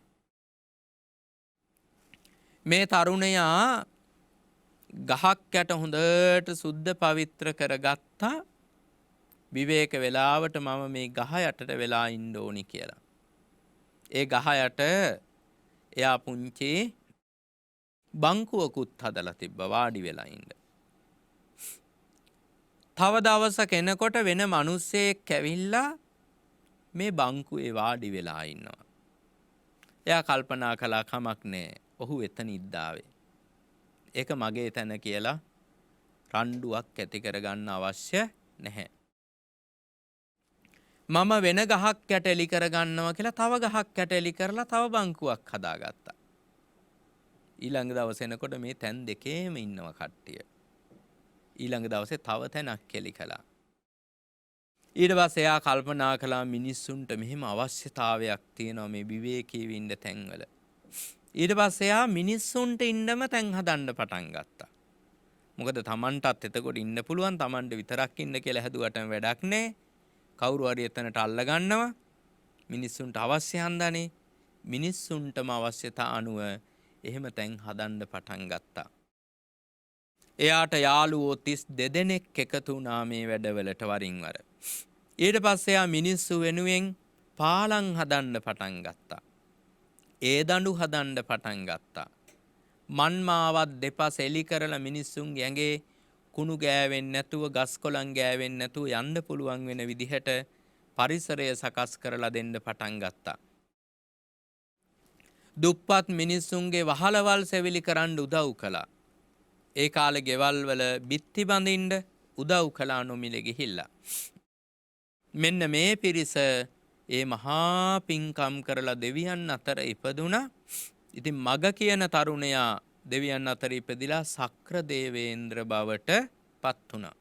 මේ තරුණයා ගහක් යට හොඳට සුද්ධ පවිත්‍ර කරගත්තා. විවේක වෙලාවට මම මේ ගහ යටට වෙලා ඉන්න ඕනි කියලා. ඒ ගහ යට එයා පුංචි බංකුවකුත් හදලා තිබ්බා වාඩි වෙලා ඉන්න. තව දවසක එනකොට වෙන මිනිස්සෙක් ඇවිල්ලා මේ බංකුවේ වාඩි වෙලා ඉන්නවා. එයා කල්පනා කළා කමක් නෑ. ඔහු එතන ඉද්දාවේ. ඒක මගේ තැන කියලා රණ්ඩුවක් ඇති කරගන්න අවශ්‍ය නැහැ. මම වෙන ගහක් යට එලි කරගන්නවා කියලා තව ගහක් යට එලි කරලා තව බංකුවක් හදාගත්තා. ඊළඟ දවසේ එනකොට මේ තැන් දෙකේම ඉන්නවා කට්ටිය. ඊළඟ දවසේ තව තැනක් එලි කළා. ඊට පස්සේ එයා කල්පනා කළා මිනිස්සුන්ට මෙහෙම අවශ්‍යතාවයක් තියෙනවා මේ විවේකීව ඉන්න තැන්වල. ඊට පස්සේ එයා මිනිස්සුන්ට ඉන්නම තැන් හදන්න පටන් ගත්තා. මොකද Tamanටත් එතකොට ඉන්න පුළුවන්. Tamanට විතරක් ඉන්න කියලා හැදුවට වැඩක් නැහැ. කවුරු හරි එතනට අල්ල ගන්නවා. මිනිස්සුන්ට අවශ්‍ය හන්දනේ. මිනිස්සුන්ටම අවශ්‍යතා අනුව එහෙම තැන් හදන්න පටන් ගත්තා. එයාට යාළුවෝ 32 දෙනෙක් එකතු වුණා මේ වැඩවලට වරින් වර. ඊට පස්සේ එයා මිනිස්සු වෙනුවෙන් පාලම් හදන්න පටන් ගත්තා. ඒ දඬු හදන්න පටන් ගත්තා. මන්මාවත් දෙපස එලි කරලා මිනිස්සුන්ගේ ඇඟේ කුණු ගෑවෙන්නේ නැතුව ගස් කොළන් ගෑවෙන්නේ නැතුව යන්න පුළුවන් වෙන විදිහට පරිසරය සකස් කරලා දෙන්න පටන් ගත්තා. දුප්පත් මිනිස්සුන්ගේ වහලවල් සෙවිලි කරන්න උදව් කළා. ඒ කාලේ ගෙවල් වල බිත්ති බඳින්න උදව් කළා නොමිලේ ගිහිල්ලා. මෙන්න මේ පිරිස ඒ මහා පින්කම් කරලා දෙවියන් අතර ඉපදුණා. ඉතින් මග කියන තරුණයා දෙවියන් අතර ඉපදිලා සක්‍ර දේවේන්ද්‍ර බවට පත් වුණා.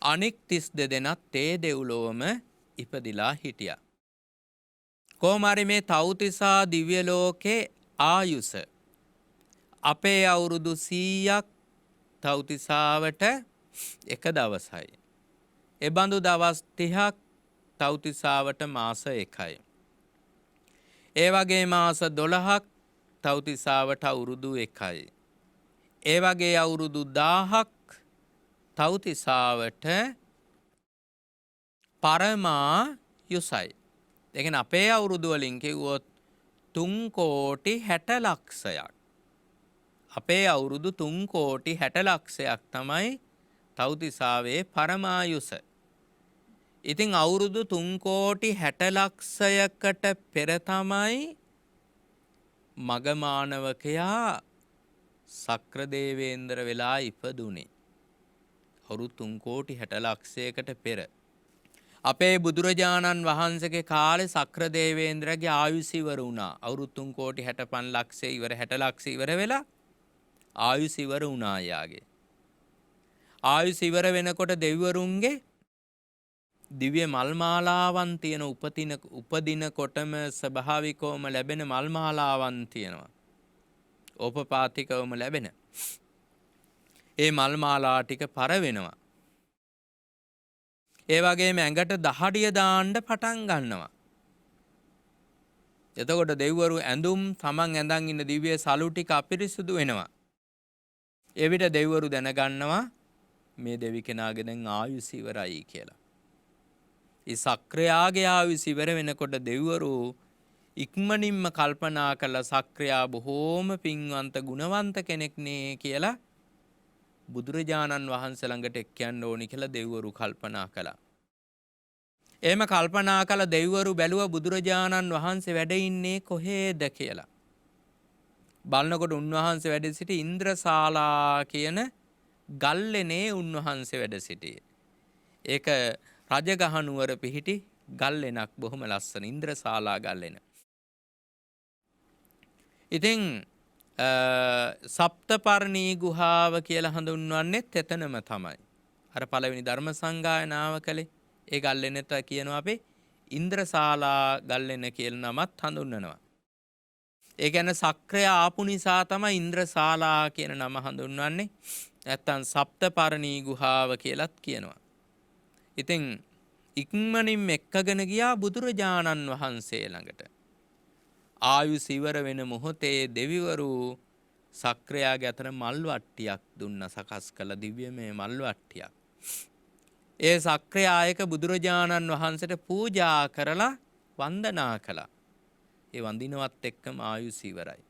අනෙක් 32 දෙනාත් තේ දෙව්ලොවම ඉපදිලා හිටියා. කොහොමරි මේ තව්තිසා දිව්‍ය ලෝකේ ආයුෂ අපේ අවුරුදු 100ක් තව්තිසාවට එක දවසයි. ඒ බඳු දවස් 30ක් තව්තිසාවට මාස 1යි. ඒ වගේ මාස 12ක් තව්තිසාවට අවුරුදු 1යි. ඒ වගේ අවුරුදු 1000ක් තව්තිසාවට පරමා යුසයි. ඒ කියන්නේ අපේ අවුරුදු වලින් කිව්වොත් 3 කෝටි 60 ලක්ෂයක්. අපේ අවුරුදු 3 කෝටි 60 ලක්ෂයක් තමයි තව්තිසාවේ පරමායුෂ. ඉතින් අවුරුදු 3 කෝටි 60 ලක්ෂයකට පෙර තමයි මගමානවකයා සක්‍ර දේවේන්ද්‍ර වෙලා ඉපදුනේ. අවුරුදු 3 කෝටි 60 ලක්ෂයකට පෙර. අපේ බුදුරජාණන් වහන්සේගේ කාලේ සක්‍ර දේවේන්ද්‍රගේ ආයුෂ ඉවර වුණා. අවුරුදු 3 කෝටි 65 ලක්ෂය ඉවර 60 ලක්ෂය ඉවර වෙලා ආයුෂ ඉවර වුණා යාගේ. ආයුෂ ඉවර වෙනකොට දෙවිවරුන්ගේ දිව්‍ය මල් මාලාවන් තියෙන උපදිනකොටම ස්වභාවිකවම ලැබෙන මල් මාලාවන් තියෙනවා. ඕපපාතිකවම ලැබෙන. ඒ මල් මාලා ටික පර වෙනවා. ඒ වගේම ඇඟට දහඩිය දාන්න පටන් ගන්නවා. එතකොට දෙවිවරු ඇඳුම් තමන් ඇඳන් ඉන්න දිව්‍ය සලු ටික අපිරිසුදු වෙනවා. එවිට දෙවිවරු දැනගන්නවා මේ දෙවි කෙනාගේ දැන් ආයුෂ ඉවරයි කියලා. ඒ සක්‍රයාගේ ආයුෂ ඉවර වෙනකොට දෙවිවරු ඉක්මනින්ම කල්පනා කළ සක්‍රයා බොහෝම පින්වන්ත ගුණවන්ත කෙනෙක් නේ කියලා බුදුරජාණන් වහන්සේ ළඟට එක්යන්න ඕනි කියලා දෙවිවරු කල්පනා කළා. එහෙම කල්පනා කළ දෙවිවරු බැලුව බුදුරජාණන් වහන්සේ වැඩ ඉන්නේ කොහේද කියලා. බලනකොට උන්වහන්සේ වැඩ සිටි ඉන්ද්‍රශාලා කියන ගල්ලෙනේ උන්වහන්සේ වැඩ සිටියේ. ඒක රජගහ නුවර පිහිටි ගල්ලෙනක් බොහොම ලස්සන ඉන්ද්‍රශාලා ගල්ලෙන. ඉතින් සප්තපර්ණී ගුහාව කියලා හඳුන්වන්නේත් එතනම තමයි. අර පළවෙනි ධර්ම සංගායනාව කළේ ඒ ගල්ලෙනට කියනවා අපි ඉන්ද්‍රශාලා ගල්ලෙන කියලා නමත් හඳුන්වනවා. ඒ කියන්නේ සක්‍රය ආපු නිසා තමයි ඉන්ද්‍රශාලා කියන නම හඳුන්වන්නේ. නැත්තම් සප්තපර්ණී ගුහාව කියලාත් කියනවා. ඉතින් ඉක්මනින් එක්කගෙන ගියා බුදුරජාණන් වහන්සේ ළඟට. ආයුෂ ඉවර වෙන මොහොතේ දෙවිවරු සක්‍රයාගේ අතර මල් වට්ටියක් දුන්න සකස් කළ දිව්‍යමය මල් වට්ටියක්. ඒ සක්‍රයායක බුදුරජාණන් වහන්සේට පූජා කරලා වන්දනා කළා. ඒ වඳිනවත් එක්කම ආයුෂ ඉවරයි.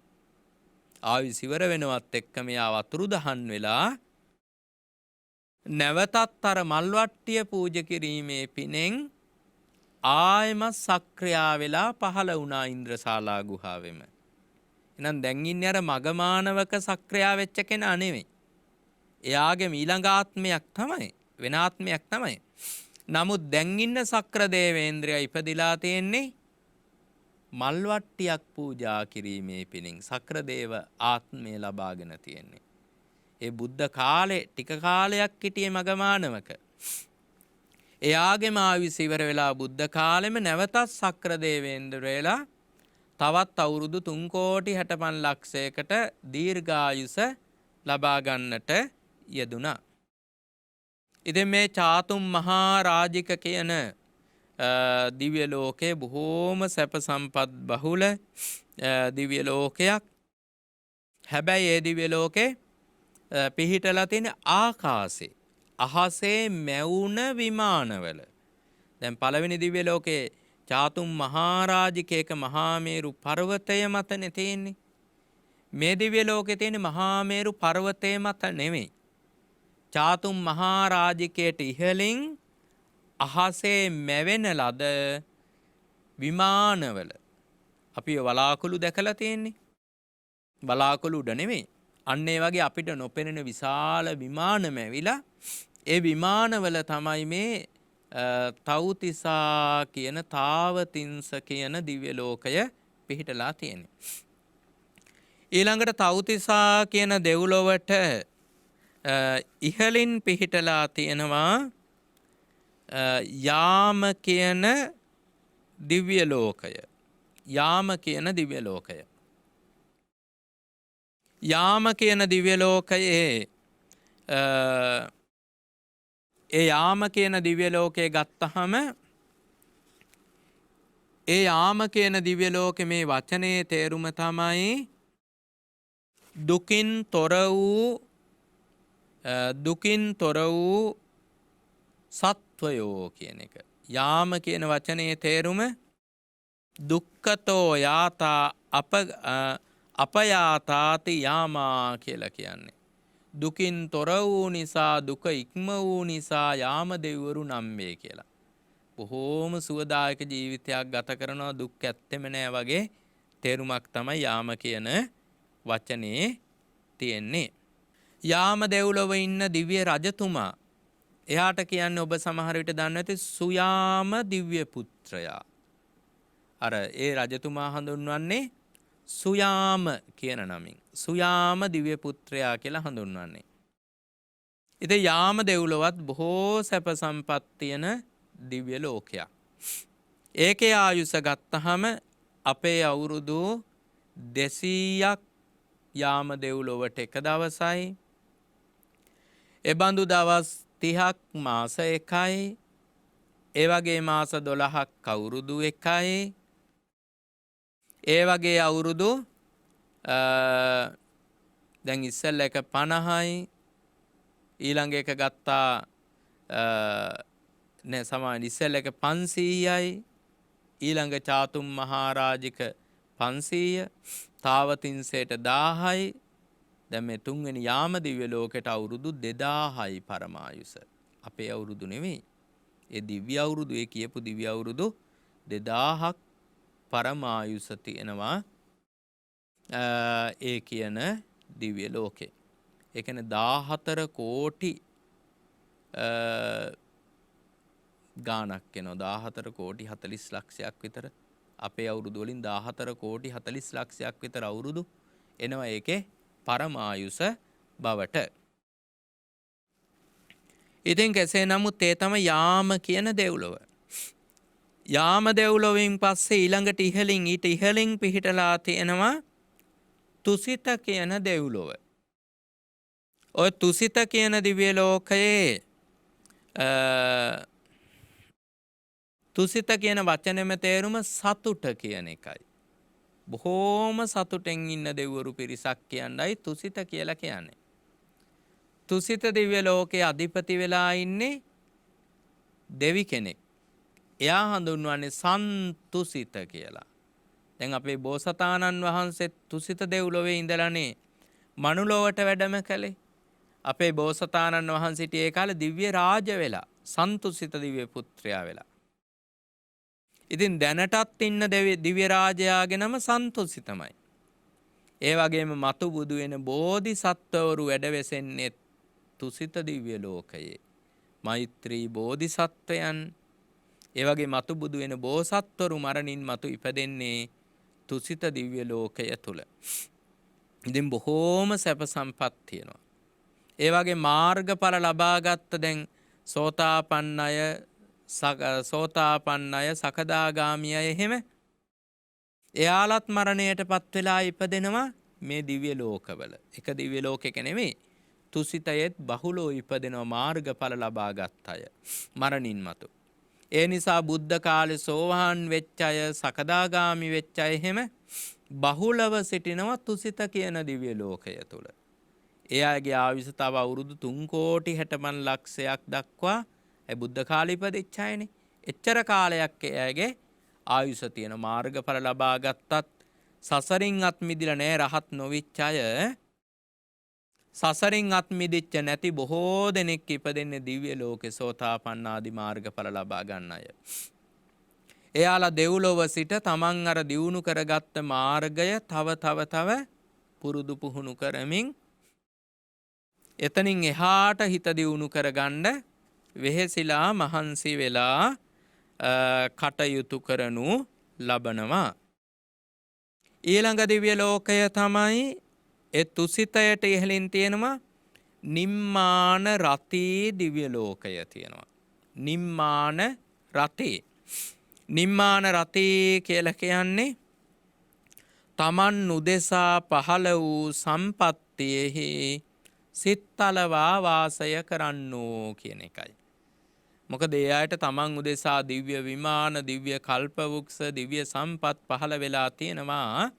ආයුෂ ඉවර වෙනවත් එක්කම යා වතුරු දහන් වෙලා නැවතත් අර මල්වට්ටිය පූජා කිරීමේ පිනෙන් ආයමත් සක්‍රියා වෙලා පහළ වුණා ඉන්ද්‍රශාලා ගුහාවෙම. එහෙනම් දැන් ඉන්නේ අර මගමානවක සක්‍රියා වෙච්ච කෙනා නෙවෙයි. එයාගේ ඊළඟ ආත්මයක් තමයි, වෙන ආත්මයක් තමයි. නමුත් දැන් ඉන්න සක්‍ර දේවේන්ද්‍රයා ඉපදිලා තියෙන්නේ මල්වට්ටියක් පූජා කිරීමේ පිණින් සක්‍ර දේව ආත්මය ලබාගෙන තියෙන්නේ. ඒ බුද්ධ කාලේ ටික කාලයක් හිටියේ මගමානවක. එයාගේම ආයුෂ ඉවර වෙලා බුද්ධ කාලෙම නැවතත් සක්‍ර දේවේන්ද්‍ර වෙලා තවත් අවුරුදු 3,65,00,000කට දීර්ඝායුෂ ලබා ගන්නට යෙදුණා. ඉතින් මේ චාතුම් මහා රාජික කියන දිව්‍ය ලෝකයේ බොහෝම සැප සම්පත් බහුල දිව්‍ය ලෝකයක්. හැබැයි ඒ දිව්‍ය ලෝකේ පිහිටලා තියෙන ආකාශේ අහසේ මැවුන විමානවල. දැන් පළවෙනි දිව්‍ය ලෝකේ චාතුම් මහරජිකේක මහාමේරු පර්වතය මතනේ තියෙන්නේ. මේ දිව්‍ය ලෝකේ තියෙන මහාමේරු පර්වතය මත නෙමෙයි. චාතුම් මහරජිකේට ඉහළින් අහසේ මැවෙන ලද විමානවල අපි වලාකුළු දැකලා තියෙන්නේ. බලාකුළු උඩ නෙමෙයි. අන්න ඒ වගේ අපිට නොපෙනෙන විශාල විමාන මැවිලා ඒ විමානවල තමයි මේ තව්තිසා කියන තාවතින්ස කියන දිව්‍ය ලෝකය පිහිටලා තියෙන්නේ. ඊළඟට තව්තිසා කියන දෙව්ලොවට ඉහළින් පිහිටලා තියෙනවා යාම කියන දිව්‍ය ලෝකය. යාම කියන දිව්‍ය ලෝකය. යාම කියන දිව්‍ය ලෝකයේ ඒ යාම කියන දිව්‍ය ලෝකයේ ගත්තහම ඒ යාම කියන දිව්‍ය ලෝකේ මේ වචනේ තේරුම තමයි දුකින් තොර වූ සත්වයෝ කියන එක. යාම කියන වචනේ තේරුම දුක්ඛතෝ යාතා අපයාතාති යාමා කියලා කියන්නේ. දුකින් තොර වූ නිසා දුක ඉක්ම වූ නිසා යාම දෙවිවරු නම් වේ කියලා. බොහෝම සුවදායක ජීවිතයක් ගත කරනවා දුක් ඇත්තෙම නෑ වගේ තේරුමක් තමයි යාම කියන වචනේ තියෙන්නේ. යාම දෙව්ලොව ඉන්න දිව්‍ය රජතුමා එයාට කියන්නේ ඔබ සමහර විට දන්නේ නැති සුයාම දිව්‍ය පුත්‍රයා. අර ඒ රජතුමා හඳුන්වන්නේ සුයාම කියන නමින්. සුයාම දිව්‍ය පුත්‍රයා කියලා හඳුන්වන්නේ. ඉතින් යාම දෙව්ලොවත් බොහෝ සැප සම්පත් තියෙන දිව්‍ය ලෝකයක්. ඒකේ ආයුෂ ගත්තහම අපේ අවුරුදු 200ක් යාම දෙව්ලොවට එක දවසයි. එබඳු දවස් 30ක් මාස එකයි. ඒ වගේ මාස 12ක් අවුරුදු එකයි. ඒ වගේ අවුරුදු දැන් ඉස්සෙල්ලා එක 50යි ඊළඟ එක ගත්තා නෑ සමාන ඉස්සෙල්ලා එක 500යි ඊළඟ චාතුම් මහරජික 500 තාවතින්සේට 1000යි දැන් මේ තුන්වෙනි යාම දිව්‍ය ලෝකයට අවුරුදු 2000යි පරමායුෂ. අපේ අවුරුදු නෙවෙයි. ඒ දිව්‍ය අවුරුදු ඒ කියපු දිව්‍ය අවුරුදු 2000ක් පරමායුෂ තියෙනවා ඒ කියන දිව්‍ය ලෝකේ. ඒ කියන්නේ 14 කෝටි ගාණක් වෙනවා 14 කෝටි 40 ලක්ෂයක් විතර. අපේ අවුරුදු වලින් 14 කෝටි 40 ලක්ෂයක් විතර අවුරුදු එනවා ඒකේ පරමායුෂ බවට. ඉතින් කෙසේ නමුත් ඒ තමයි යාම කියන දෙව්ලොව. යාම දෙව්ලොවින් පස්සේ ඊළඟට ඊට ඉහළින් පිහිටලා තියෙනවා තුසිත කියන දෙව්ලොව. ඔය තුසිත කියන දිව්‍ය ලෝකයේ තුසිත කියන වචනේම තේරුම සතුට කියන එකයි. බොහෝම සතුටෙන් ඉන්න දෙවිවරු පිරිසක් කියන්නයි තුසිත කියලා කියන්නේ. තුසිත දිව්‍ය ලෝකයේ අධිපති වෙලා ඉන්නේ දෙවි කෙනෙක්. එයා හඳුන්වන්නේ සන්තුසිත කියලා. දැන් අපේ බෝසතාණන් වහන්සේ තුසිත දෙව්ලොවේ ඉඳලානේ මනුලොවට වැඩම කළේ. අපේ බෝසතාණන් වහන්සේට ඒ කාලේ දිව්‍ය රාජ වෙලා සන්තුසිත දිව්‍ය පුත්‍රයා වෙලා. ඉතින් දැනටත් ඉන්න දිව්‍ය රාජයාගේ නම සන්තුසිතමයි. ඒ වගේම මතු බුදු වෙන බෝධිසත්වවරු වැඩවෙසෙන්නේ තුසිත දිව්‍ය ලෝකයේ. මෛත්‍රී බෝධිසත්වයන් ඒ වගේ මතු බුදු වෙන බෝසත්වරු මරණින් මතු ඉපදෙන්නේ තුසිත දිව්‍ය ලෝකය තුල. ඉතින් බොහෝම සැප සම්පත් තියෙනවා. ඒ වගේ මාර්ගඵල ලබාගත්ත දැන් සෝතාපන්න අය සකදාගාමී අය එහෙම එයාලත් මරණයටපත් වෙලා ඉපදෙනවා මේ දිව්‍ය ලෝකවල. එක දිව්‍ය ලෝකයක නෙමෙයි. තුසිතයේත් බහුලෝ ඉපදෙනවා මාර්ගඵල ලබාගත් අය මරණින් මතු. ඒ නිසා බුද්ධ කාලේ සෝවාන් වෙච්ච අය සකදාගාමි වෙච්ච අය එහෙම බහුලව සිටිනවා තුසිත කියන දිව්‍ය ලෝකය තුල. එයාගේ ආයුෂ තව අවුරුදු 3,60,00,000ක් දක්වා ඒ බුද්ධ කාලේ ඉපදෙච්ච අයනේ. එච්චර කාලයක් එයාගේ ආයුෂ තියෙන මාර්ගඵල ලබා ගත්තත් සසරින් අත් මිදිලා නැහැ රහත් නොවිච්ච අය. සසරින් අත් මිදිච්ච නැති බොහෝ දෙනෙක් ඉපදෙන්නේ දිව්‍ය ලෝකේ සෝතාපන්න ආදි මාර්ගඵල ලබා ගන්න අය. එයාලා දෙව්ලොව සිට තමන් අර දියුණු කරගත්ත මාර්ගය තව පුරුදු පුහුණු කරමින් එතනින් එහාට හිත දියුණු කරගන්න වෙහෙසිලා මහන්සි වෙලා කටයුතු කරනු ලබනවා. ඊළඟ දිව්‍ය ලෝකය තමයි ඒ තුසිතයට ඉහළින් තියෙනවා නිම්මාන රතී දිව්‍ය ලෝකය තියෙනවා. නිම්මාන රතේ. නිම්මාන රතේ කියලා කියන්නේ තමන් උදෙසා පහළ වූ සම්පත්තියෙහි සිත්තලවා වාසය කරන්නෝ කියන එකයි. මොකද ඒ අයට තමන් උදෙසා දිව්‍ය විමාන, දිව්‍ය කල්පවෘක්ෂ, දිව්‍ය සම්පත් පහළ වෙලා තියෙනවා.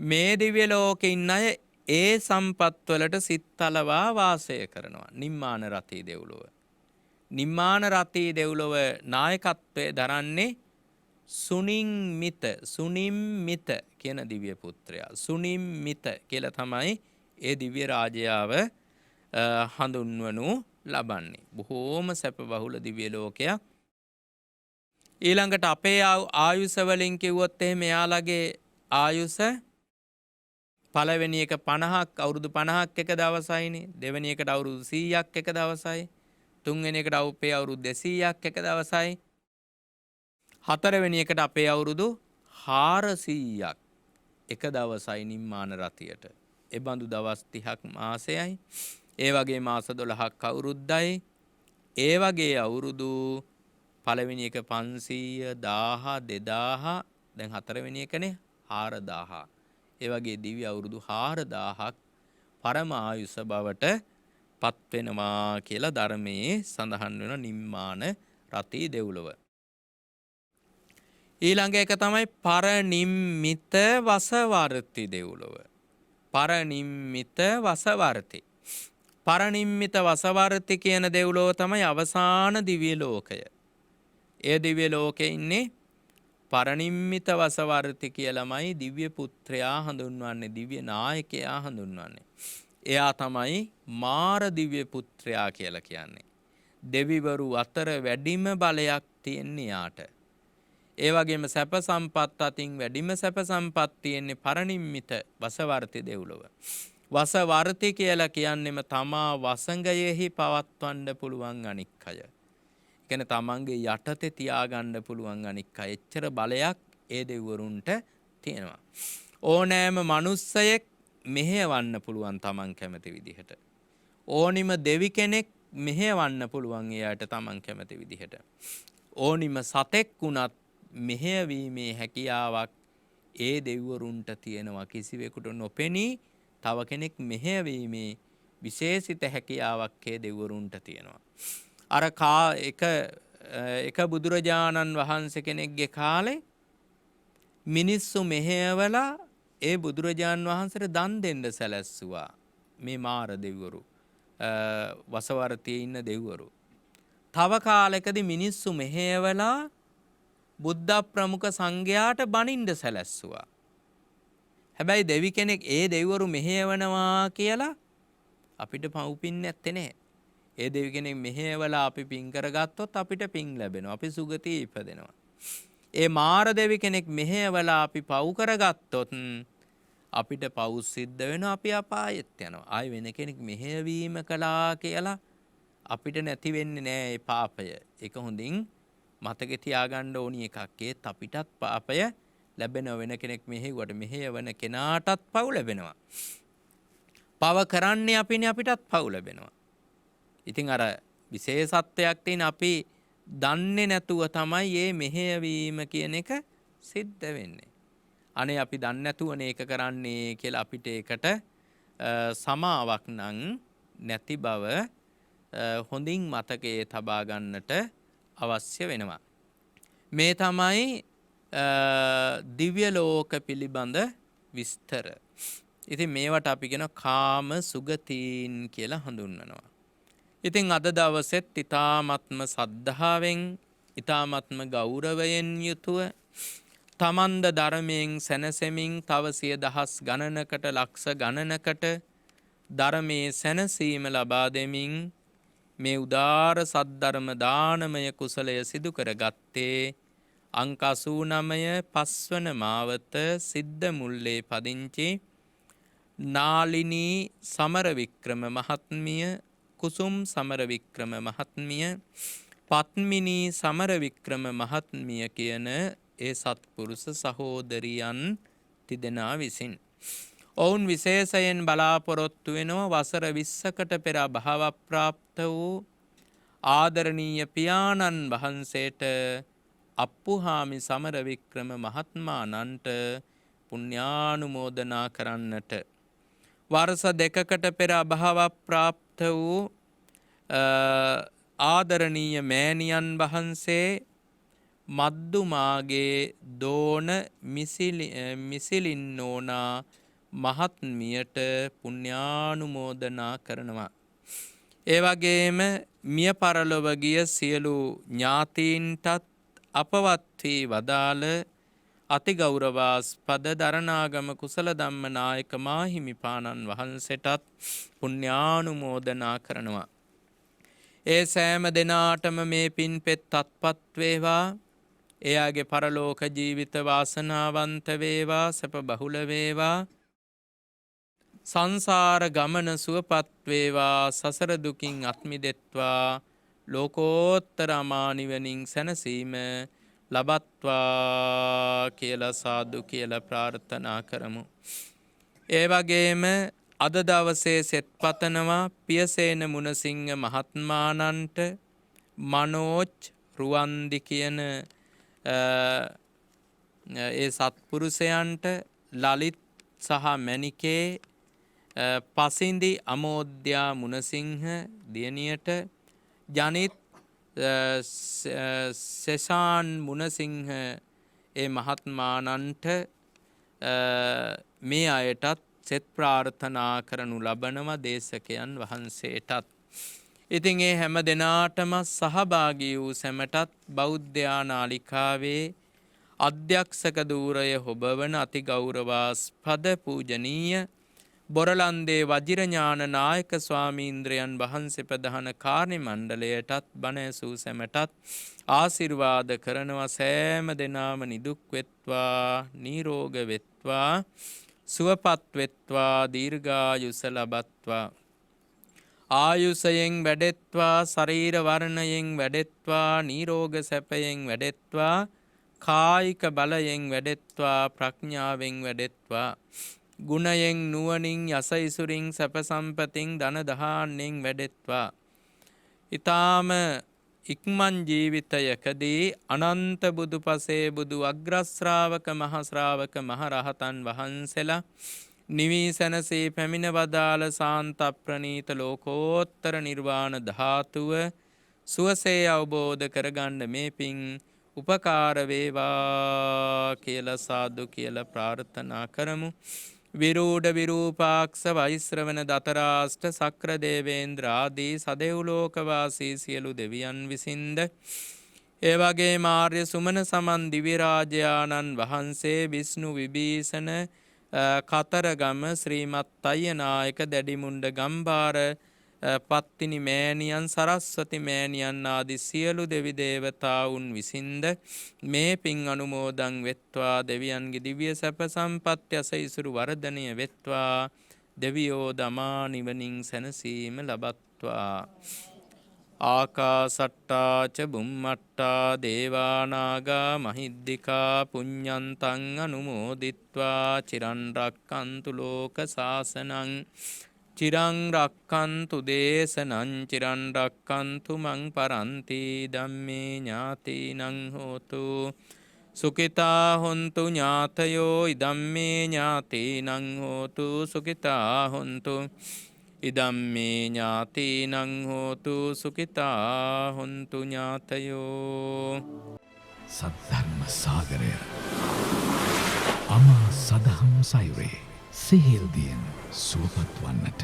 මේ දිව්‍ය ලෝකේ ඉන්න අය ඒ සම්පත් වලට සිත්තලවා වාසය කරනවා. නිම්මාන රතී දෙව්ලොව. නිම්මාන රතී දෙව්ලොව නායකත්වයේ දරන්නේ සුනිම්මිත කියන දිව්‍ය පුත්‍රයා. සුනිම්මිත කියලා තමයි ඒ දිව්‍ය රාජයාව හඳුන්වනු ලබන්නේ. බොහෝම සැප බහුල දිව්‍ය ලෝකයක්. ඊළඟට අපේ ආයුෂ වලින් කිව්වොත් එහෙම එයාලගේ ආයුෂ පළවෙනි එක 50ක් අවුරුදු 50ක් එක දවසයිනේ. දෙවෙනි එකට අවුරුදු 100ක් එක දවසයි. තුන්වෙනි එකට අපේ අවුරුදු 200ක් එක දවසයි. හතරවෙනි එකට අපේ අවුරුදු 400ක් එක දවසයි නිම්මාන රතියට. ඒ බඳු දවස් 30ක් මාසයයි. ඒ වගේ මාස 12ක් අවුරුද්දයි. ඒ වගේ අවුරුදු පළවෙනි එක 500 1000 2000 දැන් හතරවෙනි එකනේ 4000. ඒ වගේ දිව්‍ය අවුරුදු 4000ක් පරම ආයුෂ බවට පත් වෙනවා කියලා ධර්මයේ සඳහන් වෙන නිම්මාන රතී දෙව්ලොව. ඊළඟ එක තමයි පරනිම්මිත වසවර්ති දෙව්ලොව. පරනිම්මිත වසවර්ති. පරනිම්මිත වසවර්ති කියන දෙව්ලොව තමයි අවසාන දිව්‍ය ලෝකය. ඒ දිව්‍ය ලෝකේ ඉන්නේ පරනිම්මිත වසවර්ති කියලාමයි දිව්‍ය පුත්‍රයා හඳුන්වන්නේ, දිව්‍ය නායකයා හඳුන්වන්නේ. එයා තමයි මාර දිව්‍ය පුත්‍රයා කියලා කියන්නේ. දෙවිවරු අතර වැඩිම බලයක් තියෙන්නේ යාට. ඒ වගේම සැප සම්පත් අතින් වැඩිම සැප සම්පත් තියෙන්නේ පරනිම්මිත වසවර්ති දෙව්ලොව. වසවර්ති කියලා කියන්නේම තමා වසඟයෙහි පවත්වන්න පුළුවන් අනික් අය. කියන්නේ තමන්ගේ යටතේ තියාගන්න පුළුවන් අනික් අය. එච්චර බලයක් ඒ දෙවිවරුන්ට තියෙනවා. ඕනෑම මිනිස්සෙක් මෙහෙවන්න පුළුවන් තමන් කැමති විදිහට. ඕනිම දෙවි කෙනෙක් මෙහෙවන්න පුළුවන් එයාට තමන් කැමති විදිහට. ඕනිම සතෙක් වුණත් මෙහෙයවීමේ හැකියාවක් ඒ දෙවිවරුන්ට තියෙනවා. කිසිවෙකුට නොපෙනී තව කෙනෙක් මෙහෙයවීමේ විශේෂිත හැකියාවක් ඒ දෙවිවරුන්ට තියෙනවා. අර එක බුදුරජාණන් වහන්සේ කෙනෙක්ගේ කාලේ මිනිස්සු මෙහෙයවලා ඒ බුදුරජාණන් වහන්සේට දන් දෙන්න සැලැස්සුවා. මේ මාර දෙවිවරු, වසවර්තියේ ඉන්න දෙවිවරු. තව කාලයකදී මිනිස්සු මෙහෙයවලා බුද්ධ ප්‍රමුඛ සංඝයාට බණින්න සැලැස්සුවා. හැබැයි දෙවි කෙනෙක් ඒ දෙවිවරු මෙහෙයවනවා කියලා අපිට පව්පින් නැත්තේ නැහැ. ඒ දෙවි කෙනෙක් මෙහෙයවලා අපි පින් කරගත්තොත් අපිට පින් ලැබෙනවා. අපි සුගතිය ඉපදෙනවා. ඒ මාර දෙවි කෙනෙක් මෙහෙයවලා අපි පව් කරගත්තොත් අපිට පව් සිද්ධ වෙනවා. අපි අපායෙත් යනවා. ආයි වෙන කෙනෙක් මෙහෙයවීම කළා කියලා අපිට නැති වෙන්නේ නෑ ඒ පාපය. ඒක හොඳින් මතකේ තියාගන්න ඕනි එකක්. ඒත් අපිටත් පාපය ලැබෙන වෙන කෙනෙක් මෙහෙයුවට මෙහෙයවන කෙනාටත් පව් ලැබෙනවා. පව කරන්නේ අපිනේ අපිටත් පව් ලැබෙනවා. ඉතින් අර විශේෂත්වයක් තියෙන අපි දන්නේ නැතුව තමයි මේ මෙහෙයවීම කියන එක සිද්ධ වෙන්නේ. අනේ අපි දන්නේ නැතුවනේ ඒක කරන්නේ කියලා අපිට ඒකට සමාවක් නම් නැති බව හොඳින් මතකයේ තබා ගන්නට අවශ්‍ය වෙනවා. මේ තමයි දිව්‍ය ලෝක පිළිබඳ විස්තර. ඉතින් මේවට අපි කියන කාම සුගතීන් කියලා හඳුන්වනවා. ඉතින් අද දවසෙත් ඊ타ත්ම සද්ධාවෙන් ඊ타ත්ම ගෞරවයෙන් යුතුව තමන්ද ධර්මයෙන් සැනසෙමින් තව 100,000 ගණනකට ලක්ෂ ගණනකට ධර්මයේ සැනසීම ලබා දෙමින් මේ උදාර සද්ධර්ම දානමය කුසලය සිදු කරගත්තේ අංක 89 පස්වන මාවත සිද්ධ මුල්ලේ පදිංචි නාලිනී සමරවික්‍රම මහත්මිය, කුසුම් සමරවික්‍රම මහත්මිය, පත්මිනී සමරවික්‍රම මහත්මිය කියන ඒ සත්පුරුෂ සහෝදරියන් තිදෙනා විසින් ඔවුන් විශේෂයෙන් බලාපොරොත්තු වෙනවා වසර 20කට පෙර භව ප්‍රාප්ත වූ ආදරණීය පියාණන් වහන්සේට අප්පුහාමි සමරවික්‍රම මහත්මාණන්ට පුණ්‍යානුමෝදනා කරන්නට. වර්ෂ 2කට පෙර භව ප්‍රාප්ත වූ ආදරණීය මෑණියන් වහන්සේ මද්දුමාගේ දෝන මිසිලින්නෝනා මහත්මියට පුණ්‍යානුමෝදනා කරනවා. ඒ වගේම මිය පරලොව ගිය සියලු ඥාතීන්ටත් අපවත් වී වදාළ අතිගෞරවාස්පද දරණාගම කුසල ධම්ම නායක මාහිමිපාණන් වහන්සේටත් පුණ්‍යානුමෝදනා කරනවා. ඒ සෑම දෙනාටම මේ පින්පෙත් අත්පත් වේවා. එයාගේ පරලෝක ජීවිත වාසනාවන්ත වේවා, සැප බහුල වේවා. සංසාර ගමන සුවපත් වේවා, සසර දුකින් අත් මිදෙත්වා, ලෝකෝත්තර අමා නිවනින් සැනසීම ලබත්වා කියලා සාදු කියලා ප්‍රාර්ථනා කරමු. ඒ වගේම අද දවසේ සෙත් පතනවා පියසේන මුණසිංහ මහත්මාණන්ට, මනෝජ් රුවන්දි කියන ඒ සත්පුරුෂයන්ට, ලලිත් සහ මැනිකේ, පසින්දි අමෝද්‍යා මුණසිංහ දියණියට, ජනිත් සෙසාන් මුණසිංහ ඒ මහත්මාණන්ට මේ අයටත් සෙත් ප්‍රාර්ථනා කරනු ලබනවා දේශකයන් වහන්සේටත්. ඉතින් ඒ හැම දෙනාටම සහභාගී වූ සැමටත් බෞද්ධ නාලිකාවේ අධ්‍යක්ෂක ධූරය හොබවන අතිගෞරවාස්පද පූජනීය බොරලන්දේ වජිරඥාන නායක ස්වාමීන්ද්‍රයන් වහන්සේ ප්‍රධාන කාර්ය මණ්ඩලයටත් බණ ඇසූ සැමටත් ආශිර්වාද කරනවා. සෑම දෙනාම නිදුක් වෙත්වා, නිරෝග වෙත්වා, සුවපත් වෙත්වා, දීර්ඝායුෂ ලබත්වා, ආයුෂයෙන් වැඩෙත්වා, ශරීර වර්ණයෙන් වැඩෙත්වා, නිරෝග සැපයෙන් වැඩෙත්වා, කායික බලයෙන් වැඩෙත්වා, ප්‍රඥාවෙන් වැඩෙත්වා, ගුණයෙන් නුවණින් යස ඉසුරින් සැප සම්පතින් ධන දහාන්නෙන් වැඩෙත්වා. ඊ타ම ඉක්මන් ජීවිතයකදී අනන්ත බුදුපසේ බුදු අග්‍රශ්‍රාවක මහ ශ්‍රාවක මහ රහතන් වහන්සේලා නිවී සැනසී පැමිණ වදාළ සාන්ත ප්‍රණීත ලෝකෝත්තර නිර්වාණ ධාතුව සුවසේ අවබෝධ කරගන්න මේ පින් උපකාර වේවා කියලා සාදු කියලා ප්‍රාර්ථනා කරමු. විරූඪ විරූපාක්ෂ වෛශ්‍රවණ දතරාෂ්ට සක්‍ර දේවේන්ද්‍ර ආදී සදෙව් ලෝකවාසී සියලු දෙවියන් විසින්ද ඒ වගේ මාර්ය සුමන සමන් දිවිරාජයාණන් වහන්සේ විෂ්ණු විභීෂණ කතරගම ශ්‍රීමත් අයියනායක දැඩිමුණ්ඩ ගම්භාර පත්තිනි මෑණියන් සරස්වති මෑණියන් ආදී සියලු දෙවි දේවතාවුන් විසින්ද මේ පින් අනුමෝදන් වෙත්වා දෙවියන්ගේ දිව්‍ය සැප සම්පත් යස ඉසුරු වර්ධනය වෙත්වා දෙවියෝ දමා නිවනින් සැනසීම ලබත්වා ආකාසට්ටා ච බුම්මට්ටා දේවා නාග මහිද්దికා පුඤ්ඤන්තං අනුමෝදිත්වා චිරන් රැක්කන්තු ලෝක සාසනං චිරං රක්칸තු දේශනං චිරන් රක්칸තු මං පරන්ති ධම්මේ ඥාතිනං හෝතු සුඛිතා හොන්තු ඥාතයෝ ඉදම්මේ ඥාතිනං හෝතු සුඛිතා හොන්තු ඉදම්මේ ඥාතිනං හෝතු සුඛිතා හොන්තු ඥාතයෝ. සද්ධර්ම සාගරය අමා සදහම් සයුරේ සිහිල්දියෙන් සුවපත් වන්නට